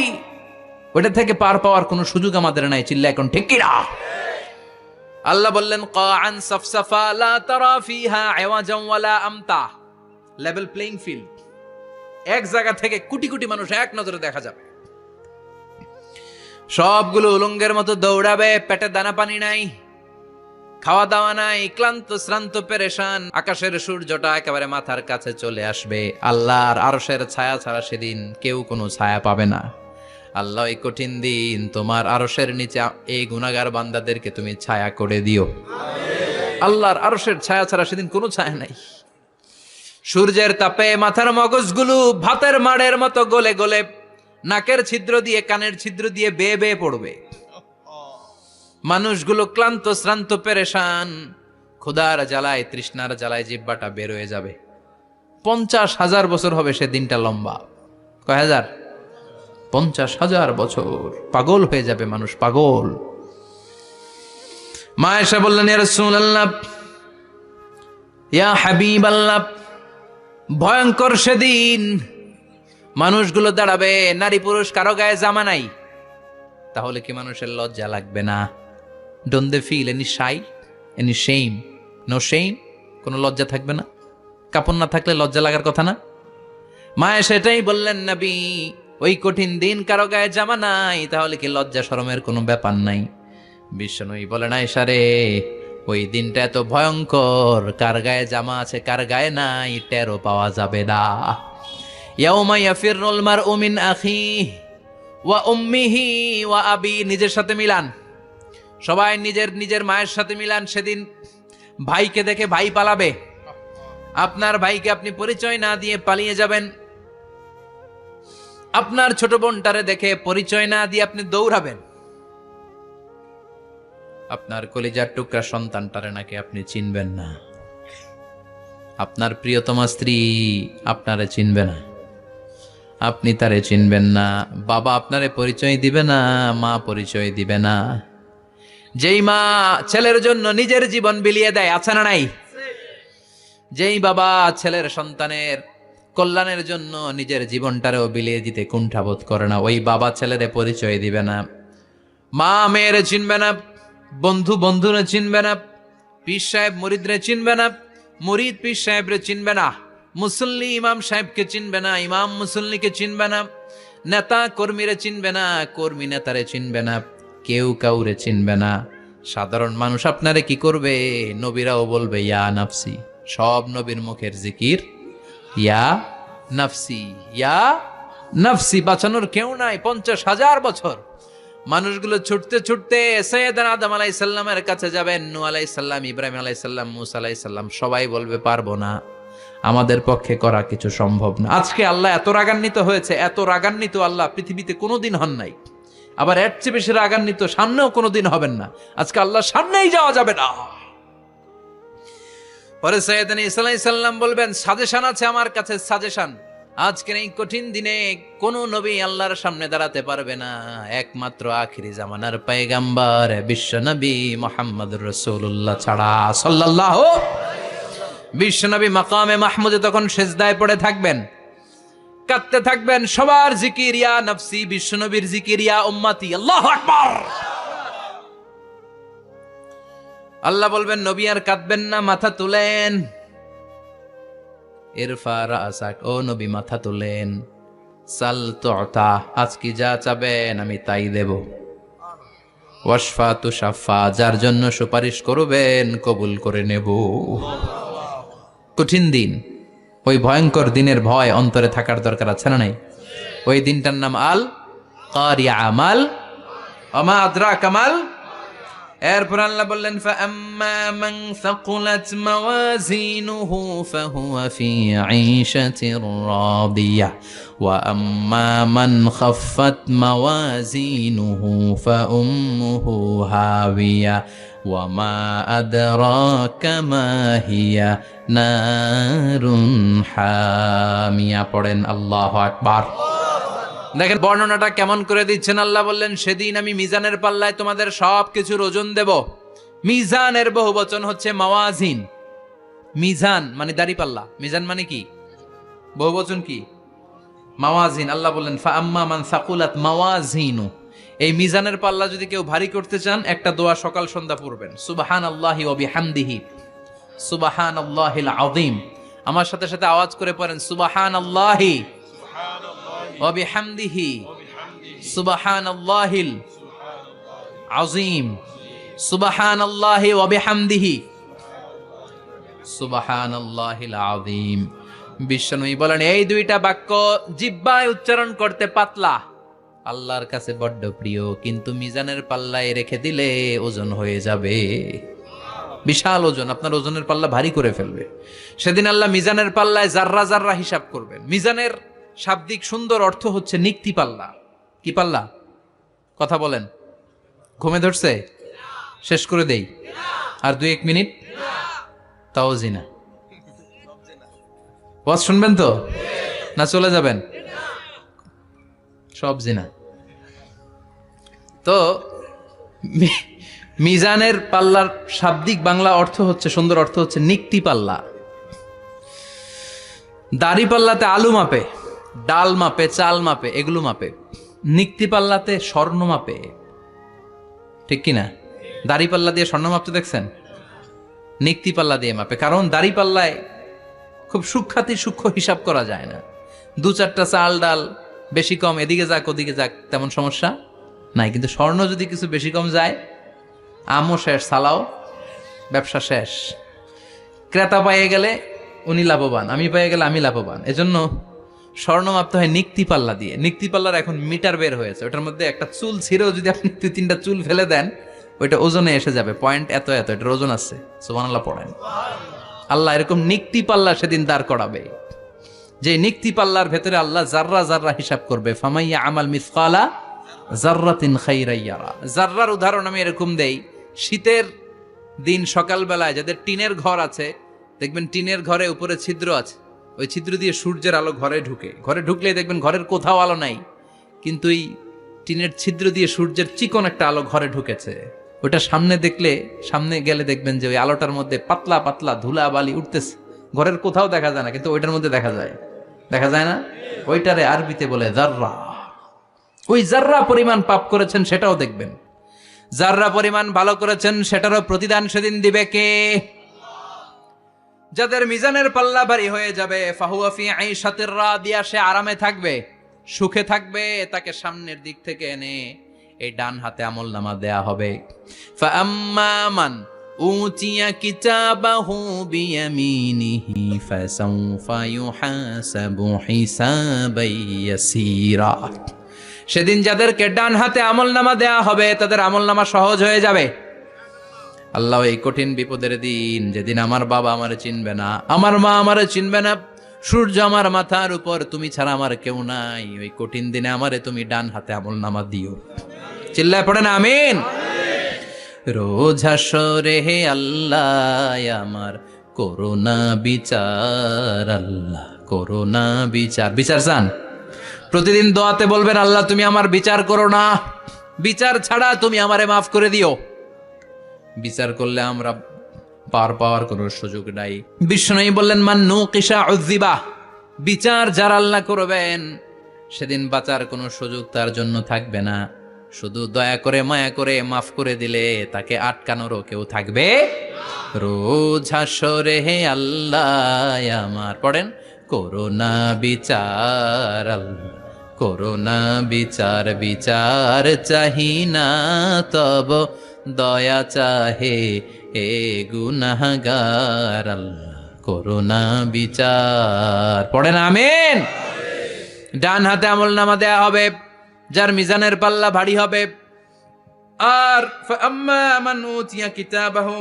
ওইটা থেকে পার পাওয়ার কোনো সুযোগ আমাদের নাই। চিল্লা এখন ঠিক কিনা? আল্লাহ বললেন কাআন সাফসাফা লা তারা ফিহা আওয়াজান ওয়ালা আমতা, লেভেল প্লেইং ফিল্ড। এক জায়গা থেকে কোটি কোটি মানুষ এক নজরে দেখা যাবে। সবগুলো উলঙ্গের মতো দৌড়াবে, পেটে দানা পানি নাই, খাওয়া দাওয়া নাই, ক্লান্ত শ্রান্ত পেরেশান। আকাশের সূর্যটা একেবারে মাথার কাছে চলে আসবে। আল্লাহর আরশের ছায়া ছাড়া সেদিন কেউ কোনো ছায়া পাবে না। আল্লাহ এই কঠিন দিন তোমার আরশের নিচে এই গুনাহগার বান্দাদেরকে তুমি ছায়া করে দিও। আল্লাহর আরশের ছায়া ছাড়া সেদিন কোনো ছায়া নাই। সূর্যের তাপে মাথার মগজগুলো ভাতের মাড়ের মতো গলে গলে নাকের ছিদ্র দিয়ে কানের ছিদ্র দিয়ে বেয়ে বেয়ে পড়বে। মানুষগুলো ক্লান্ত শ্রান্ত পেরেশান, ক্ষুধার জ্বালায় তৃষ্ণার জ্বালায় জিহ্বাটা বের হয়ে যাবে। 50,000 বছর হবে সে দিনটা লম্বা। কয় হাজার? 50,000 বছর। পাগল হয়ে যাবে মানুষ, পাগল। মা আয়েশা বললেন, ইয়া রাসূলুল্লাহ, ইয়া হাবিবাল্লাহ, ভয়ঙ্কর সেদিন মানুষগুলো দাঁড়াবে, নারী পুরুষ কারো গায়ে জামা নাই। তাহলে কি মানুষের লজ্জা লাগবে না? Don't they feel any shy, any shame? No shame. কোনো লজ্জা থাকবে না? কাপড় না থাকলে লজ্জা লাগার কথা না? মায়ে সেটাই বললেন, নবী, ওই কঠিন দিন কারো গায়ে জামা নাই, তাহলে কি লজ্জা শরমের কোনো ব্যাপার নাই? বিশ্বনবী বলেন, আয়েশা রে, ওই দিনটা এত ভয়ঙ্কর, কার গায়ে জামা আছে কার গায়ে নাই টেরও পাওয়া যাবে না। ইয়াউমা ইয়াফিরুল মারউ মিন আখিহি ওয়া উম্মিহি ওয়া আবি, নিজের সাথে মিলান, সবাই নিজের নিজের মায়ের সাথে মিলান। সেদিন ভাইকে দেখে ভাই পালাবে। আপনার ভাইকে আপনি পরিচয় না দিয়ে পালিয়ে যাবেন। আপনার ছোট বোনটারে দেখে পরিচয় না দিয়ে আপনি দৌড়াবেন। আপনার কলিজার টুকরা সন্তানটারে নাকি আপনি চিনবেন না। আপনার প্রিয়তমা স্ত্রী আপনারে চিনবে না, আপনি তারে চিনবেন না। বাবা আপনারে পরিচয় দিবে না, মা পরিচয় দিবে না। যেই মা ছেলের জন্য নিজের জীবন বিলিয়ে দেয়, আছে না নাই? যেই বাবা ছেলের সন্তানের কল্যাণের জন্য নিজের জীবনটারেও বিলিয়ে দিতে কুণ্ঠাবোধ করে না, ওই বাবা ছেলেরে পরিচয় দিবে না। মা মেয়েরে চিনবে না, বন্ধু বন্ধুরে চিনবে না, পীর সাহেব মুরিদরে চিনবে না, মুরিদ পীর সাহেবরে চিনবে না, মুসল্লি ইমাম সাহেবকে চিনবে না, ইমাম মুসল্লিকে চিনবে না, নেতা কর্মীরে চিনবে না, কর্মী নেতারে চিনবে না, কেউ কাউরে চিনবে না। সাধারণ মানুষ আপনারে কি করবে? নবীরাও বলবে ইয়া নাফসি। সব নবীর মুখের জিকির ইয়া নাফসি, ইয়া নাফসি। বাঁচানোর কেউ নাই। 50,000 বছর মানুষগুলো ছুটতে ছুটতে সৈয়দনা আদম আলাইহিস সালামের কাছে যাবেন। নূহ আলাইহিস সালাম, ইব্রাহিম আলাইহিস সালাম, মূসা আলাইহিস সালাম, সবাই বলবে পারবো না, আমাদের পক্ষে করা কিছু সম্ভব না। আজকে আল্লাহ এত রাগান্বিত হয়েছে, এত রাগান্বিত আল্লাহ পৃথিবীতে কোনোদিন হন নাই। আবার এর চেয়ে বেশি রাগান্বিত সামনেও কোনোদিন হবেন না। আজকে আল্লাহর সামনেই যাওয়া যাবে না। পরে সৈয়দনা ঈসা আলাইহিস সালাম বলবেন, সাজেশন আছে আমার কাছে, সাজেশন। আজকের এই কঠিন দিনে কোন নবী আল্লাহর সামনে দাঁড়াতে পারবে না, একমাত্র আখিরি জামানার পয়গাম্বর বিশ্ব নবী মুহাম্মদুর রাসূলুল্লাহ ছাড়া সাল্লাল্লাহু। বিশ্ব নবী মাকামে মাহমুদে তখন সিজদায় পড়ে থাকবেন, কাঁদতে থাকবেন। সবার জিকির ইয়া নফসি, বিশ্ব নবীর জিকির ইয়া উম্মতি। আল্লাহু আকবার। আল্লাহ বলবেন, নবী আর কাঁদবেন না, মাথা তুলেন। ইরফা রাসাক, ও নবী মাথা তুলেন। সাল তুতা, আজকে যা চাবেন আমি তাই দেব। ওয়াশফা তুশাফা, যার জন্য সুপারিশ করবেন কবুল করে নেব। কঠিন দিন, ওই ভয়ঙ্কর দিনের ভয় অন্তরে থাকার দরকার আছে না নাই? ওই দিনটার নাম আল কারিয়া, আমাল ওমা আদরাকা মাল। এরপর আল্লাহ বললেন, ফাআম্মা মান সাকুলাত মাওয়াজিনুহু ফাহুয়া ফি ঈশাতির রাদিয়াহ ওয়া আম্মা মান খাফফাত মাওয়াজিনুহু ফাউম্মুহু হাওিয়া ওয়া মা আদরাকা মা হিয়া নারুন হামিয়া। পড়েন আল্লাহু আকবার। দেখেন বর্ণনাটা কেমন করে দিচ্ছেন। আল্লাহ বললেন, সেদিন আমি মিজানের পাল্লায় তোমাদের সব কিছুর ওজন দেব। মিজানের বহু বচন হচ্ছে মাওয়াজিন। মিজান মানে দাড়ি পাল্লা, মিজান মানে কি? বহু বচন কি? মাওয়াজিন। আল্লাহ বললেন, ফা আম্মা মান সাকুলাত মাওয়াজিনু, এই মিজানের পাল্লা যদি কেউ ভারী করতে চান, একটা দোয়া সকাল সন্ধ্যা পড়বেন, সুবহানাল্লাহি ওয়া বিহামদিহি, সুবহানাল্লাহিল আযীম। আমার সাথে সাথে আওয়াজ করে পড়েন, সুবহানাল্লাহি ওয়া বিহামদিহি, সুবহানাল্লাহিল আযীম, সুবহানাল্লাহি ওয়া বিহামদিহি, সুবহানাল্লাহিল আযীম। বিশ্বনবী বলেন, এই দুইটা বাক্য জিহ্বায় উচ্চারণ করতে পাতলা, আল্লাহর কাছে বড্ড প্রিয়, কিন্তু মিজানের পাল্লায় রেখে দিলে ওজন হয়ে যাবে, বিশাল ওজন, আপনার ওজনের পাল্লা ভারী করে ফেলবে। সেদিন আল্লাহ মিজানের পাল্লায় জাররা জাররা হিসাব করবেন। মিজানের শাব্দিক সুন্দর অর্থ হচ্ছে নিক্তি পাল্লা। কি পাল্লা? কথা বলেন, ঘুমে ধরছে? শেষ করে দেই, আর 2-1 মিনিট, তাও জিনা। ওয়াজ শুনবেন তো না চলে যাবেন? সব জিনা। তো মিজানের পাল্লার শাব্দিক বাংলা অর্থ হচ্ছে, সুন্দর অর্থ হচ্ছে নিক্তি পাল্লা। দাড়ি পাল্লাতে আলু মাপে, ডাল মাপে, চাল মাপে, এগুলো মাপে। নিক্তি পাল্লাতে স্বর্ণ মাপে, ঠিক কিনা? দাড়ি পাল্লা দিয়ে স্বর্ণ মাপতে দেখছেন? নিক্তি পাল্লা দিয়ে মাপে, কারণ দাড়ি পাল্লায় খুব সূক্ষ্ম হিসাব করা যায় না। 2-4টা চাল ডাল বেশি কম এদিকে যাক ওদিকে যাক তেমন সমস্যা নাই, কিন্তু স্বর্ণ যদি কিছু বেশি কম যায়, আমও শেষ, সালাও, ব্যবসা শেষ। ক্রেতা পাইয়ে গেলে উনি লাভবান, আমি পাইয়ে গেলে আমি লাভবান। এজন্য স্বর্ণ মাপতে হয় নিক্তি পাল্লা দিয়ে। নিক্তি পাল্লার এখন মিটার বের হয়েছে, ওটার মধ্যে একটা চুল ছিঁড়েও যদি আপনি 2-3টা চুল ফেলে দেন, ওইটা ওজনে এসে যাবে, পয়েন্ট এত এত, এটার ওজন আছে। সুবহানাল্লাহ পড়েন। আল্লাহ এরকম নিক্তি পাল্লা সেদিন দাঁড় করাবে, যে নিক্তি পাল্লার ভেতরে আল্লাহ জাররা জাররা হিসাব করবে। ফামাইয়া আমাল মিসকালা জাররাতিন খাইরান ইয়ারা। জাররার উদাহরণ আমি এরকম দেই, শীতের দিন সকালবেলায় যাদের টিনের ঘর আছে, দেখবেন টিনের ঘরে উপরে ছিদ্র আছে, ওই ছিদ্র দিয়ে সূর্যের আলো ঘরে ঢুকে। ঘরে ঢুকলেই দেখবেন ঘরের কোথাও আলো নাই, কিন্তু এই টিনের ছিদ্র দিয়ে সূর্যের চিকন একটা আলো ঘরে ঢুকেছে। ওটা সামনে দেখলে, সামনে গেলে দেখবেন যে ওই আলোটার মধ্যে পাতলা পাতলা ধুলা বালি উঠতেছে, ঘরের কোথাও দেখা যায় না, কিন্তু ওইটার মধ্যে দেখা যায়। দেখা যায় না? ওইটারে আরবিতে বলে জাররা। ওই জাররা পরিমাণ পাপ করেছেন সেটাও দেখবেন, জাররা পরিমাণ ভালো করেছেন সেটারও প্রতিদান সেদিন দিবে কে? যাদের মিজানের পাল্লা ভারী হয়ে যাবে, ফাহুয়া ফি আইশাতির রাদিয়া, সে আরামে থাকবে, সুখে থাকবে। তাকে সামনের দিক থেকে এনে এই ডান হাতে আমলনামা দেয়া হবে। ফাআম্মা মান উতিয়া কিতাবাহু বিয়ামিনিহি ফাসাউফা ইউহাসাবু হিসাবান ইয়াসীরা। সেদিন যাদেরকে ডান হাতে আমলনামা দেয়া হবে, তাদের আমলনামা সহজ হয়ে যাবে। আল্লাহ, এই কঠিন বিপদের দিন, যেদিন আমার বাবা আমারে চিনবে না, আমার মা আমারে চিনবে না, সূর্য আমার মাথার উপর, তুমি ছাড়া আমার কেউ নাই, ওই কঠিন দিনে আমারে তুমি ডান হাতে আমলনামা দিও। চিল্লায় পড়েন আমিন। রোজ হাসরে হে আল্লাহ আমার করোনা বিচার, আল্লাহ করোনা বিচার। বিচার চান? প্রতিদিন দোয়াতে বলবেন, আল্লাহ তুমি আমার বিচার করো না, বিচার ছাড়া তুমি আমারে মাফ করে দিও। বিচার করলে আমরা পার পাওয়ার কোনো সুযোগ নাই। বিশ্বনবী বললেন, মান নুকিশা উযিবা, বিচার যারা আল্লাহ করবেন সেদিন বাঁচার কোনো সুযোগ তার জন্য থাকবে না। শুধু দয়া করে মায়া করে মাফ করে দিলে তাকে আটকানোরও কেউ থাকবে। রোজ হাসরে হে আল্লাহ আমার, পড়েন, করোনা বিচার, আল্লাহ করোনা বিচার, বিচার চাহি না তব দয়া চাহে এ গুনাহগার, আল্লাহ করোনা বিচার। পড়েন আমিন। ডান হাতে আমলনামা দেয়া হবে যার মিজানের পাল্লা ভারী হবে। আর ফাআম্মা মান উতিয়া কিতাবাহু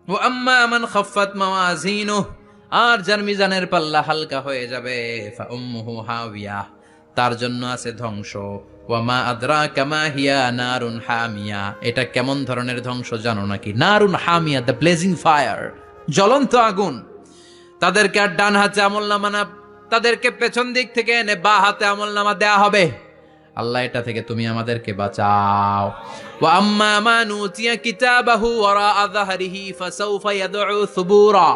ওয়া আম্মা মান খাফফাত মাওয়াজিনুহু, আর যার মিজানের পাল্লা হালকা হয়ে যাবে, ফাউম্মুহু হাওিয়া, তার জন্য আছে ধ্বংস। ওয়া মা আদরাকা মা হিয়া নারুন হামিয়া, এটা কেমন ধরনের ধ্বংস জানো নাকি? নারুন হামিয়া, দ্য ব্লেজিং ফায়ার, জ্বলন্ত আগুন। তাদেরকে আর ডান হাতে আমলনামা তাদেরকে পেছন দিক থেকে এনে বা হাতে আমলনামা দেয়া হবে। আল্লাহ এটা থেকে তুমি আমাদেরকে বাঁচাও। ওয়া আম্মা মান উতিয়া কিতাবাহু ওয়ারা যাহরিহি ফাসাউফা ইয়াদউ সুবুরা।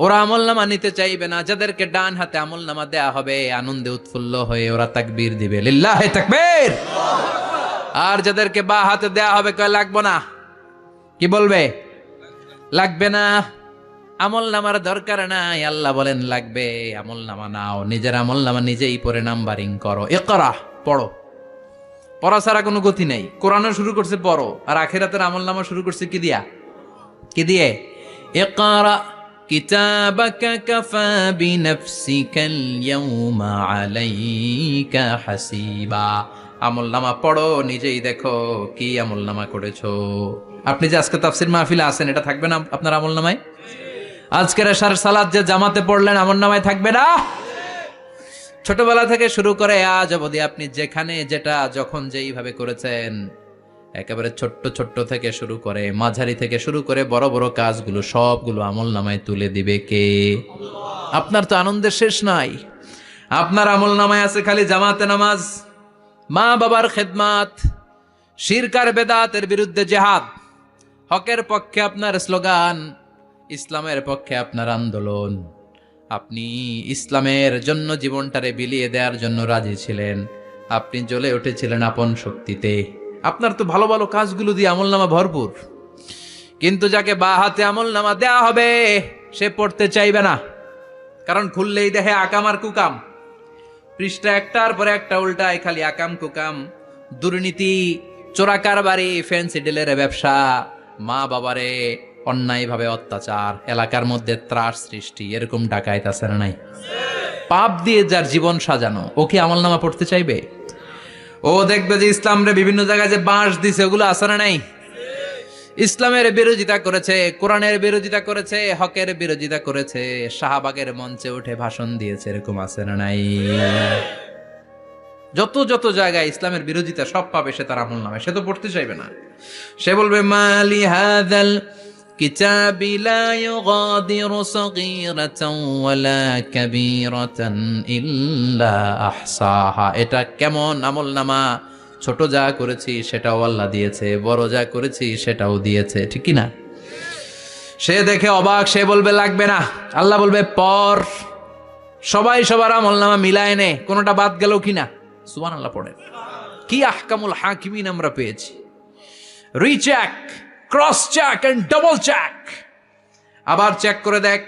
ওরা আমলনামা নিতে চাইবে না, যাদেরকে ডান হাতে আমলনামা দেয়া হবে আনন্দে উৎফুল্ল হয়ে ওরা তাকবীর দিবে, লিল্লাহি তাকবীর। আর যাদেরকে বা হাতে দেয়া হবে কয় লাগবে না, কি বলবে? লাগবে না, আমলনামার দরকার নাই। আল্লাহ বলেন লাগবে, আমলনামা নাও, নিজের আমলনামা নিজেই পড়ে নাম্বারিং করো। ইকরা, পড়ো। পড়া ছাড়া কোনো গতি নেই। কোরআনও শুরু করছে পড়ো, আর আখিরাতের আমলনামা শুরু করছে কি দিয়া? কি দিয়ে? ইকরা কিতাবাকা কাফা বিনাফসিকাল ইয়াউমা আলাইকা হাসিবা। আমলনামা পড়ো, নিজেই দেখো কি আমলনামা করেছো। আপনি যে আজকে তাফসীর মাহফিলে আছেন, এটা থাকবে না আপনার আমলনামায়? আজকের এশার সালাত যে জামাতে পড়লেন, আমলনামায় থাকবে না? ছোটবেলা থেকে শুরু করে আজ অবধি আপনি যেখানে যেটা যখন যেইভাবে করেছেন, একেবারে ছোট্ট ছোট্ট থেকে শুরু করে মাঝারি থেকে শুরু করে বড় বড় কাজগুলো সবগুলো আমলনামায় তুলে দিবে কে? আপনার তো আনন্দের শেষ নাই। আপনার আমলনামায় আছে খালি জামাতে নামাজ, মা বাবার খেদমাত, শিরক আর বেদাতের বিরুদ্ধে জিহাদ, হকের পক্ষে আপনার স্লোগান, ইসলামের পক্ষে আপনার আন্দোলন। আপনি ইসলামের জন্য জীবনটারে বিলিয়ে দেওয়ার জন্য রাজি ছিলেন। আপনি জ্বলে উঠেছিলেন আপন শক্তিতে। আপনার তো ভালো ভালো কাজগুলো দিয়ে আমলনামা ভরপুর। কিন্তু যাকে বা হাতে আমলনামা দেয়া হবে সে পড়তে চাইবে না, কারণ খুললেই দেখে আকাম আর কুকাম। পৃষ্ঠা একটার পরে একটা উল্টায় খালি আকাম কুকাম, দুর্নীতি, চোরা কারবারি, ফ্যান্সি ডিলের ব্যবসা, মা বাবারে অন্যায়ভাবে অত্যাচার, এলাকার মধ্যে ত্রাস সৃষ্টি, এরকম ডাকাইত আছে না নাই? পাপ দিয়ে যার জীবন সাজানো, ও কি আমলনামা পড়তে চাইবে? ও দেখবে যে ইসলামরে বিভিন্ন জায়গায় যে বাঁশ দিছে ওগুলো আছে না নাই? ইসলামের বিরোধিতা করেছে, কোরআনের বিরোধিতা করেছে, হকের বিরোধিতা করেছে, শাহবাগের মঞ্চে উঠে ভাষণ দিয়েছে, এরকম আছে না নাই? যত যত জায়গায় ইসলামের বিরোধিতা সব পাবে সে তার আমলনামায়, সে তো পড়তে চাইবে না। সে বলবে মালি হাযাল কিতাবি লা ইউগাদিরু সাগীরাতান ওয়ালা কাবীরাতান ইল্লা আহসাহা। এটা কেমন আমলনামা, ছোট যা করেছি সেটাও আল্লাহ দিয়েছে, বড় যা করেছি সেটাও দিয়েছে, ঠিক কি না? সে দেখে অবাক, সে বলবে লাগবে না। আল্লাহ বলবে পর, সবাই সবার আমলনামা মিলায় নে, কোনোটা বাদ গেল কিনা। সুবহানাল্লাহ পড়েন। কি আহকামুল হাকিমিন আমরা পেয়েছি। Recheck, cross check and double check. আবার চেক করে দেখ।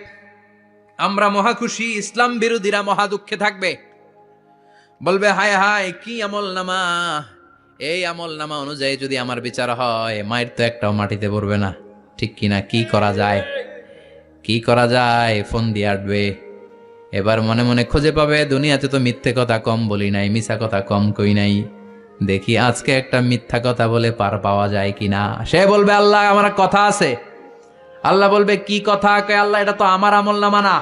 আমরা মহা খুশি, ইসলাম বিরোধীরা মহা দুঃখে থাকবে, বলবে হায় হায় কি আমলনামা, এই আমলনামা অনুযায়ী যদি আমার বিচার হয় মায়ের তো একটাও মাটিতে পড়বে না, ঠিক কিনা? কি করা যায়, কি করা যায়? ফোন দিয়ে আটবে। এবার মনে মনে খুঁজে পাবে দুনিয়াতে তো মিথ্যে কথা কম বলি নাই, মিছা কথা কম কই নাই, দেখি আজকে একটা মিথ্যা কথা বলে পার পাওয়া যায় কিনা। সে বলবে আল্লাহ আমার কথা আছে। আল্লাহ বলবে কি কথা? কে আল্লাহ এটা তো আমার আমলনামা না।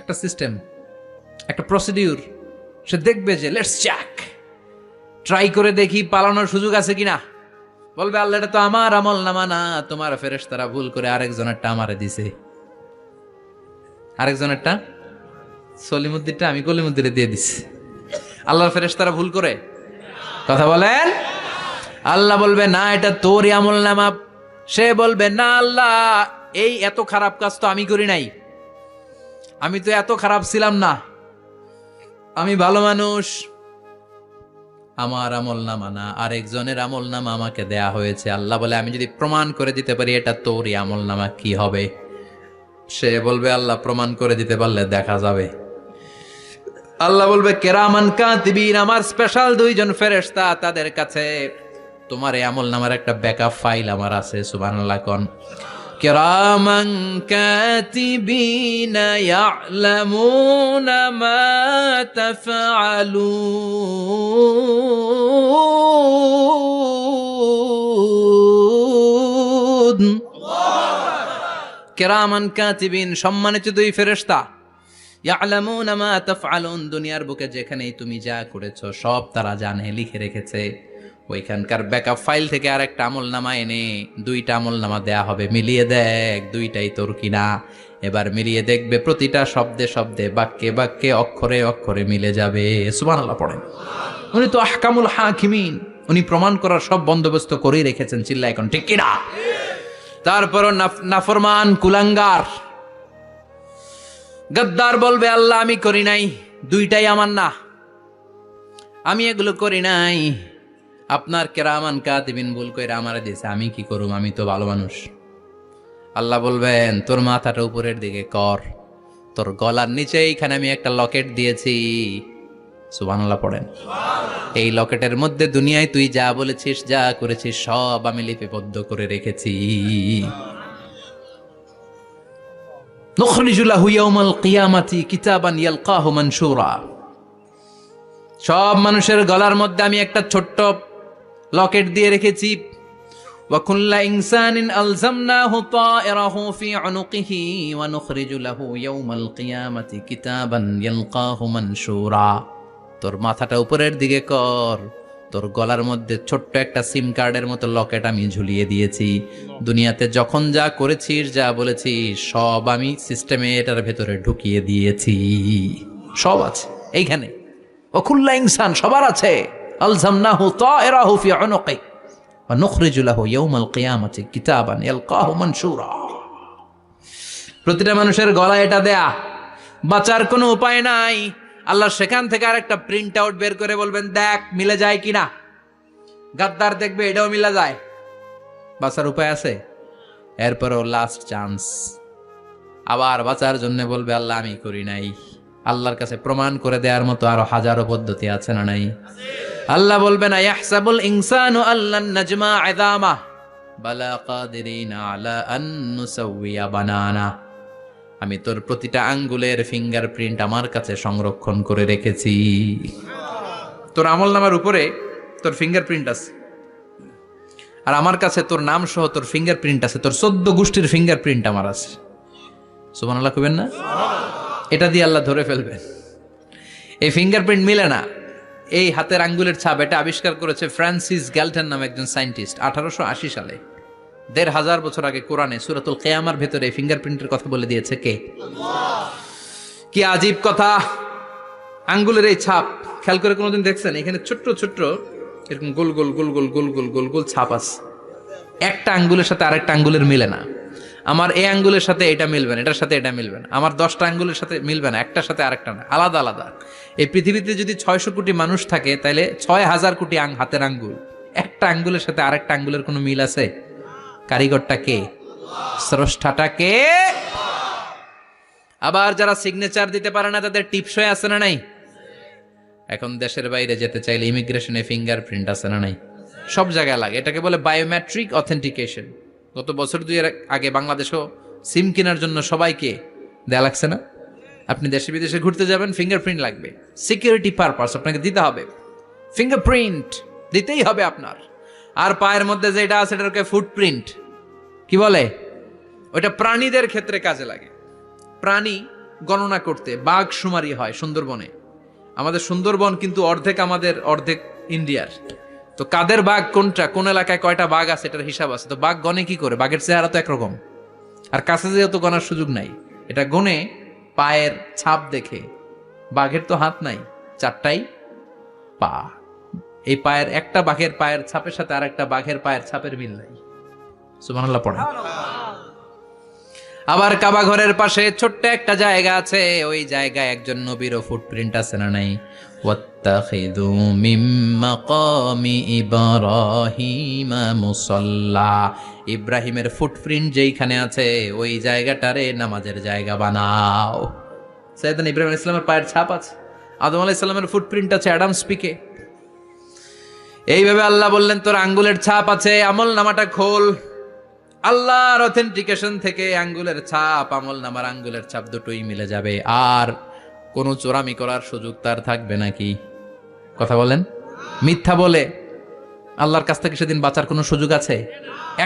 একটা সিস্টেম, একটা প্রসিডিউর। সে দেখবে যে লেটস চেক, ট্রাই করে দেখি পালানোর সুযোগ আছে কিনা। বলবে আল্লাহ এটা তো আমার আমলনামা না, তোমার ফেরেশতারা ভুল করে আরেকজনেরটা আমারে দিছে, আরেকজনেরটা সলিমুদ্দিনটা আমি কলিমুদ্দিনে দিয়ে দিছি। আল্লাহর ফেরেশতারা ভুল করে কথা বলেন? আল্লাহ বলবে না এটা তোরই আমলনামা। সে বলবে না আল্লাহ এই এত খারাপ কাজ তো আমি করি নাই, আমি তো এত খারাপ ছিলাম না, আমি ভালো মানুষ। আমার আমলনামা না, আরেকজনের আমলনামা আমাকে দেয়া হয়েছে। আল্লাহ বলে আমি যদি প্রমাণ করে দিতে পারি এটা তোরই আমলনামা কি হবে? সে বলবে আল্লাহ প্রমাণ করে দিতে পারলে দেখা যাবে। আল্লাহ বলবে কেরামান কাতিবিন, আমার স্পেশাল দুইজন ফেরেশতা, তাদের কাছে তোমার এই আমলনামার একটা ব্যাকআপ ফাইল আমার আছে। সুবহানাল্লাহ কোন। কেরামান কাতিবিন ইয়ালামুনা মা তাফআলুন। কেরামান কাতিবিন, সম্মানিত দুই ফেরেশতা, ইয়ালামুনা মা তাফআলুন, দুনিয়ার বুকে যেখানেই তুমি যা করেছো সব তারা জানে, লিখে রেখেছে। ওইখানকার ব্যাকআপ ফাইল থেকে আরেকটা আমল নামা এনে দুইটা আমল নামা দেয়া হবে, মিলিয়ে দেখ দুইটাই তোর কিনা। এবার মিলিয়ে দেখবে প্রতিটা শব্দে শব্দে, বাক্যে বাক্যে, অক্ষরে অক্ষরে মিলে যাবে। সুবহানাল্লাহ পড়েন। উনি তো আহকামুল হাকিমিন, উনি প্রমাণ করার সব বন্দোবস্ত করেই রেখেছেন। চিল্লা এখন ঠিক কিনা? তারপরও নাফরমান কুলাঙ্গার গদ্দার বলবে আল্লাহ আমি করি নাই, দুইটাই আমার না, আমি এগুলো করি নাই, আপনার কেরামান কাতিবিন ভুল কইরা আমারে দিয়েছে, আমি কি করুম, আমি তো ভালো মানুষ। আল্লাহ বলবেন তোর মাথাটা উপরের দিকে কর, তোর গলার নিচে এইখানে আমি একটা লকেট দিয়েছি। সুবহানাল্লাহ পড়েন। এই লকেটের মধ্যে দুনিয়ায় তুই যা বলেছিস, যা করেছিস সব আমি লিপিবদ্ধ করে রেখেছি। নুখরিজু লাহু ইয়াউমাল কিয়ামাতি কিতাবান ইয়ালকাহু মানশুরা। সব মানুষের গলার মধ্যে আমি একটা ছোট্ট লকেট দিয়ে রেখেছি। ওয়া কুল্লা ইনসানিন আলজামনাহু তায়রাহু ফি উনুকিহি ওয়া নুখরিজু লাহু ইয়াউমাল কিয়ামাতি কিতাবান ইয়ালকাহু মানশুরা। তোর মাথাটা উপরের দিকে কর, তোর গলার মধ্যে ছোট্ট একটা সিম কার্ডের মতো লকেট আমি ঝুলিয়ে দিয়েছি। দুনিয়াতে যখন যা করেছিস, যা বলেছিস সব আমি সিস্টেমে এটার ভেতরে ঢুকিয়ে দিয়েছি, সব আছে এইখানে। ওকুল্লা ইনসান সবার আছে। আলজামনাহু তায়রাহু ফি উনুকি ওয়া নুখরিজু লাহু ইয়াউমাল কিয়ামাতি কিতাবান ইয়ালকাহু মানশুরা। প্রতিটা মানুষের গলায় এটা দেয়া, বাঁচার কোনো উপায় নাই। আল্লাহ সেখান থেকে আরেকটা প্রিন্ট আউট বের করে বলবেন দেখ মিলে যায় কিনা। গাদ্দার দেখবে এটাও মিলে যায়, বাঁচার উপায় আছে। এরপরও লাস্ট চান্স, আবার বাঁচার জন্য বলবে আল্লাহ আমি করি নাই। আল্লাহর কাছে প্রমাণ করে দেওয়ার মতো আরো হাজারো পদ্ধতি আছে না নাই? আল্লাহ বলবেন আয়াহসাবুল ইনসানু আল্লান নাজমা ইযামা বালা কাদিরিনা আলা আন নুসাউইয়া বানানা। আমি তোর প্রতিটা আঙ্গুলের ফিঙ্গারপ্রিন্ট আমার কাছে সংরক্ষণ করে রেখেছি। তোর আমলনামার উপরে তোর ফিঙ্গারপ্রিন্ট আছে, আর আমার কাছে তোর নাম সহ তোর ফিঙ্গারপ্রিন্ট আছে, তোর 14 গোষ্ঠীর ফিঙ্গারপ্রিন্ট আমার আছে। সুবহানাল্লাহ কইবেন না? এটা দিয়ে আল্লাহ ধরে ফেলবেন। এই ফিঙ্গারপ্রিন্ট মিলে না, এই হাতের আঙ্গুলের ছাপ, এটা আবিষ্কার করেছে ফ্রান্সিস গ্যালটন নামে একজন সায়েন্টিস্ট 1880 সালে। 1500 বছর আগে কোরআনে সূরাতুল কিয়ামার ভেতরে ফিঙ্গারপ্রিন্টের কথা বলে দিয়েছে কে? আল্লাহ। কি আজীব কথা! আঙ্গুলের এই ছাপ খেয়াল করে কোনোদিন দেখছেন? এখানে ছোট্ট ছোট্ট এরকম গোল গোল গোল গোল গোল গোল গোল গোল ছাপ আছে। একটা আঙ্গুলের সাথে আরেকটা আঙ্গুলের মিলে না। আমার এই আঙ্গুলের সাথে এটা মিলবে না, এটার সাথে এটা মিলবে না। আমার 10টা আঙ্গুলের সাথে মিলবে না, একটার সাথে আরেকটা না, আলাদা আলাদা। এই পৃথিবীতে যদি 600 কোটি মানুষ থাকে তাহলে 6000 কোটি হাতের আঙ্গুল, একটা আঙ্গুলের সাথে আরেকটা আঙ্গুলের কোনো মিল আছে? কারিগরটা কে? স্রষ্টাটা কে? আবার যারা সিগনেচার দিতে পারে না তাদের টিপসই আছে না নাই? এখন দেশের বাইরে যেতে চাইলে ইমিগ্রেশনে ফিঙ্গারপ্রিন্ট আছে না নাই? সব জায়গায় লাগে। এটাকে বলে বায়োমেট্রিক অথেন্টিকেশন। গত বছর 2 এর আগে বাংলাদেশও সিম কেনার জন্য সবাইকে দেয়া লাগছে না? আপনি দেশে বিদেশে ঘুরতে যাবেন, ফিঙ্গারপ্রিন্ট লাগবে, সিকিউরিটি পারপাস আপনাকে দিতে হবে, ফিঙ্গারপ্রিন্ট দিতেই হবে আপনার। আর পায়ের মধ্যে যেটা আছে এটাকে ফুটপ্রিন্ট কি বলে? ওটা প্রাণীদের ক্ষেত্রে কাজে লাগে। প্রাণী গণনা করতে বাঘ শুমারি হয় সুন্দরবনে। আমাদের সুন্দরবন কিন্তু অর্ধেক আমাদের, অর্ধেক ইন্ডিয়ার। তো কাদের বাঘ কোনটা, কোন এলাকায় কয়টা বাঘ আছে এটার হিসাব আছে। তো বাঘ গনে কি করে? বাঘের চেহারা তো একরকম, আর কাছে যেহেতু গনার সুযোগ নাই, এটা গনে পায়ের ছাপ দেখে। বাঘের তো হাত নাই, 4টাই পা। এই পায়ের একটা বাঘের পায়ের ছাপের সাথে আর একটা বাঘের পায়ের ছাপের মিল নাই। সুবহানাল্লাহ পড়ে। আবার কাবা ঘরের পাশে ছোট্ট একটা জায়গা আছে, ওই জায়গায় একজন নবীরও ফুটপ্রিন্ট আছে না নাই? ওয়াত্তাখিযু মিন মাকামি ইব্রাহিমা মুসাল্লা। ইব্রাহিমের ফুটপ্রিন্ট যেইখানে আছে ওই জায়গাটারে নামাজের জায়গা বানাও। সাইয়েদনা ইব্রাহিম আলাইহিস সালামের পায়ের ছাপ আছে, আদম আলাইহিস সালামের ফুটপ্রিন্ট আছে অ্যাডামস পিকে। এইভাবে আল্লাহ বললেন তোর আঙ্গুলের ছাপ আছে, আমল নামাটা খোল। আল্লাহর অথেন্টিকেশন থেকে আঙ্গুলের ছাপ, আমল নামার আঙ্গুলের ছাপ দুটোই মিলে যাবে। আর কোনো চোরামি করার সুযোগ তার থাকবে নাকি? কথা বলেন। মিথ্যা বলে আল্লাহর কাছ থেকে সেদিন বাঁচার কোনো সুযোগ আছে?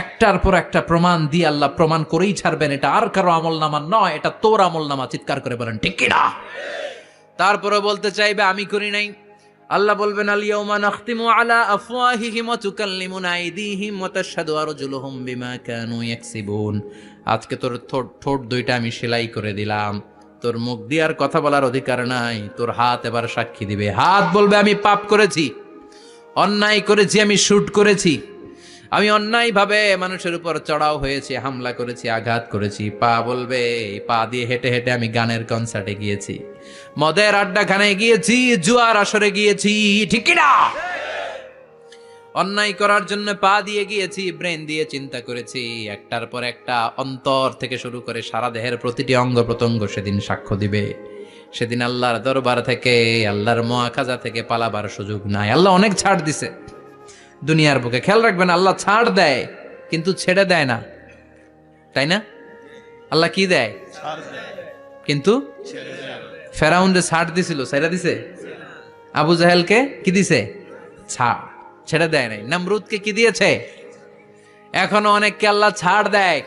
একটার পর একটা প্রমাণ দিয়ে আল্লাহ প্রমাণ করেই ছাড়বেন এটা আর কারো আমল নামা নয়, এটা তোর আমল নামা। চিৎকার করে বলেন ঠিক কিনা? তারপরে বলতে চাইবে আমি করি নাই, আল্লাহ বলবেন আল ইয়াউমা নাখতিমু আলা আফওয়াহিহিম ওয়া তুকাল্লিমুনা আইদিহিম ওয়া তাশহাদু আরজুলুহুম বিমা কানু ইয়াকসিবুন। আজকে তোর ঠোঁট দুইটা আমি সেলাই করে দিলাম, তোর মুখ দিয়ে আর কথা বলার অধিকার নাই, তোর হাত এবার সাক্ষী দিবে। হাত বলবে আমি পাপ করেছি, অন্যায় করেছি, আমি শুট করেছি, আমি অন্যায়ভাবে মানুষের উপর চড়াও হয়েছি, হামলা করেছি, আঘাত করেছি। পা বলবে এই পা দিয়ে হেঁটে হেঁটে আমি গানের কনসার্টে গিয়েছি, মদের আড্ডাখানায় গিয়েছি, জুয়ার আসরে গিয়েছি, ঠিক কি না? অন্যায় করার জন্য পা দিয়ে গিয়েছি, ব্রেন দিয়ে চিন্তা করেছি, একটার পর একটা অন্তর থেকে শুরু করে সারা দেহের প্রতিটি অঙ্গ প্রত্যঙ্গ সেদিন সাক্ষ্য দিবে। সেদিন আল্লাহর দরবার থেকে, আল্লাহর মুআখাজা থেকে পালাবার সুযোগ নাই। আল্লাহ অনেক ছাড় দিছে দুনিয়ার বুকে। খেয়াল রাখবেন, আল্লাহ ছাড় দেয় কিন্তু ছেড়ে দেয় না, তাই না? আল্লাহ কি দেয়? কিন্তু ফেরাউনরে ছাড় দিছিল, ছেড়ে দিছে? আবু জাহেলকে কি দিছে? ছাড়, ছেড়ে দেয় নাই। নমরুদকে কি দিয়েছে? এখনো অনেককে আল্লাহ ছাড় দেয়।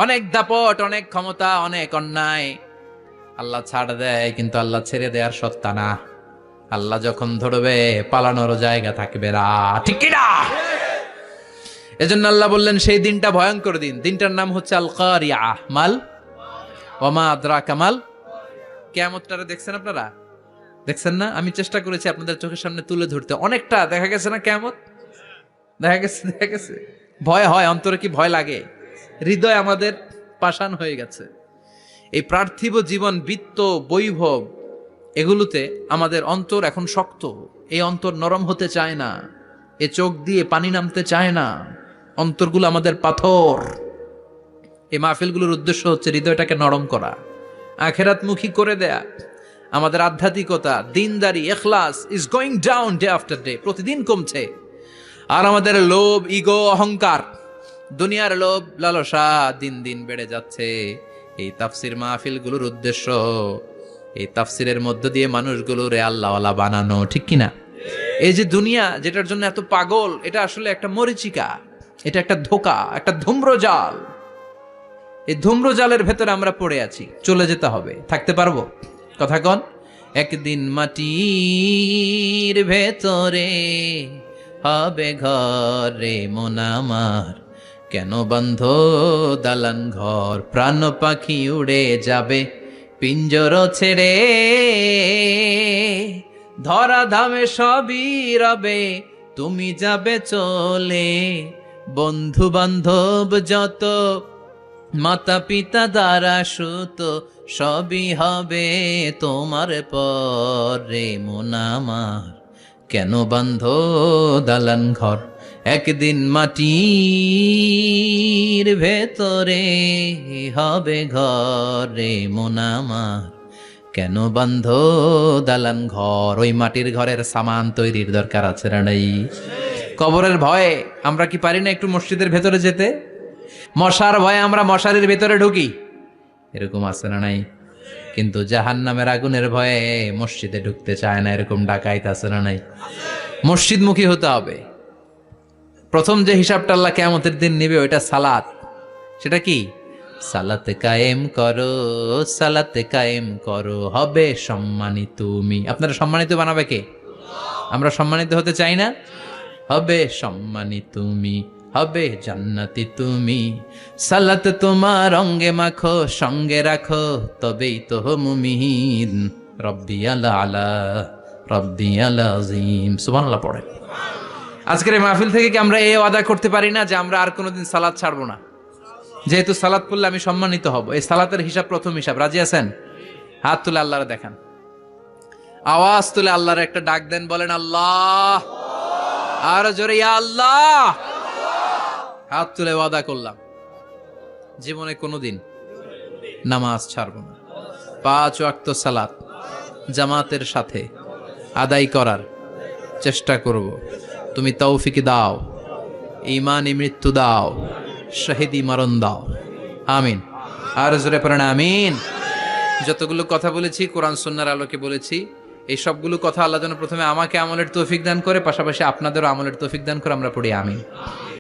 অনেক দাপট, অনেক ক্ষমতা, অনেক অন্যায় আল্লাহ ছাড় দেয়, কিন্তু আল্লাহ ছেড়ে দেওয়ার সত্তা না। আল্লাহ যখন ধরবে পালানোর জায়গা থাকবে না, ঠিক কি না? এজন্য আল্লাহ বললেন সেই দিনটা ভয়ঙ্কর দিন। দিনটার নাম হচ্ছে আল কারিআহ। মাল ওয়ামা আদরাকা মাল। কিয়ামতটারে দেখছেন আপনারা? দেখছেন না? আমি চেষ্টা করেছি আপনাদের চোখের সামনে তুলে ধরতে। অনেকটা দেখা গেছে না কিয়ামত? দেখা গেছে। ভয় হয়, অন্তরে কি ভয় লাগে? হৃদয় আমাদের পাষাণ হয়ে গেছে। এই পার্থিব জীবন, বিত্ত, বৈভব, এগুলোতে আমাদের অন্তর এখন শক্ত। এই অন্তর নরম হতে চায় না, এ চোখ দিয়ে পানি নামতে চায় না, অন্তরগুলো আমাদের পাথর। এই মাহফিলগুলোর উদ্দেশ্য হচ্ছে হৃদয়টাকে নরম করা, আখেরাতমুখী করে দেয়া। আমাদের আধ্যাত্মিকতা, দিনদারি, ইখলাস is going down day after day, প্রতিদিন কমছে। আর আমাদের লোভ, ইগো, অহংকার, দুনিয়ার লোভ, লালসা দিন দিন বেড়ে যাচ্ছে। এই তাফসির মাহফিলগুলোর উদ্দেশ্য এই তাফসিরের মধ্য দিয়ে মানুষগুলোরে আল্লাহওয়ালা বানানো, ঠিক কিনা? এই যে দুনিয়া যেটার জন্য এত পাগল, এটা আসলে একটা মরিচিকা, এটা একটা ধোঁকা, একটা ধূম্রজাল। এই ধূম্রজালের ভেতরে আমরা পড়ে আছি, চলে যেতে হবে। থাকতে পারবো? কথা কন। একদিন মাটির ভেতরে হবে ঘরে মন আমার, কেন বন্ধ দালান ঘর, প্রাণ পাখি উড়ে যাবে পিঞ্জর ছেড়ে, ধরা ধামে সবই রবে তুমি যাবে চলে, বন্ধু বান্ধব যত, মাতা পিতা দ্বারা সুত, সবই হবে তোমার পরে মন আমার, কেন বান্ধ দালান ঘর। একদিন মাটির ভেতরে হবে ঘরে মন আমার, কেন বান্ধ দালান ঘর। ওই মাটির ঘরের সামান তৈরির দরকার আছে না নাই? কবরের ভয়ে আমরা কি পারি না একটু মসজিদের ভেতরে যেতে? মশার ভয়ে আমরা মশারির ভেতরে ঢুকি, এরকম আছে না নাই? কিন্তু জাহান্নামের আগুনের ভয়ে মসজিদে ঢুকতে চায় না, এরকম ডাকাইত আছে না নাই? মসজিদমুখী হতে হবে। প্রথম যে হিসাবটা আল্লাহ কিয়ামতের দিন নিবে ওইটা সালাত। সেটা কি? সালাতে কায়েম করো, সালাতে কায়েম করো, হবে সম্মানিত তুমি। আপনারা সম্মানিত বানাবে কে? আমরা সম্মানিত হতে চাই না? হবে সম্মানিত তুমি, হবে জান্নাতি তুমি, সালাত তোমার অঙ্গে মাখো, সঙ্গে রাখো, তবেই তো মুমিন। রব্বি আলা আলা, রব্বি আলা আজিম। সুবহানাল্লাহ পড়ে। আজকের এই মাহফিল থেকে কি আমরা এই ওয়াদা করতে পারি না যে আমরা আর কোনোদিন সালাত ছাড়বো না? যেহেতু সালাত পড়লে আমি সম্মানিত হব, এই সালাতের হিসাব প্রথম হিসাব। রাজি আছেন? হাত তুলে আল্লাহরে দেখান, আওয়াজ তুলে আল্লাহর একটা ডাক দেন, বলেন আল্লাহ। আর জোরে ইয়া আল্লাহ। হাত তুলে ওয়াদা করলাম জীবনে কোনোদিন নামাজ ছাড়ব না। 5 ওয়াক্ত সালাত জামাতের সাথে আদায় করার চেষ্টা করব। তুমি তৌফিক দাও, ঈমানি মৃত্যু দাও, শহীদি মরণ দাও, আমিন। আর জোরে পড়েন আমিন। যতগুলো কথা বলেছি কোরআন সুন্নাহর আলোকে বলেছি। এই সবগুলো কথা আল্লাহ যেন প্রথমে আমাকে আমলের তৌফিক দান করে, পাশাপাশি আপনাদেরও আমলের তৌফিক দান করে। আমরা পড়ি আমিন।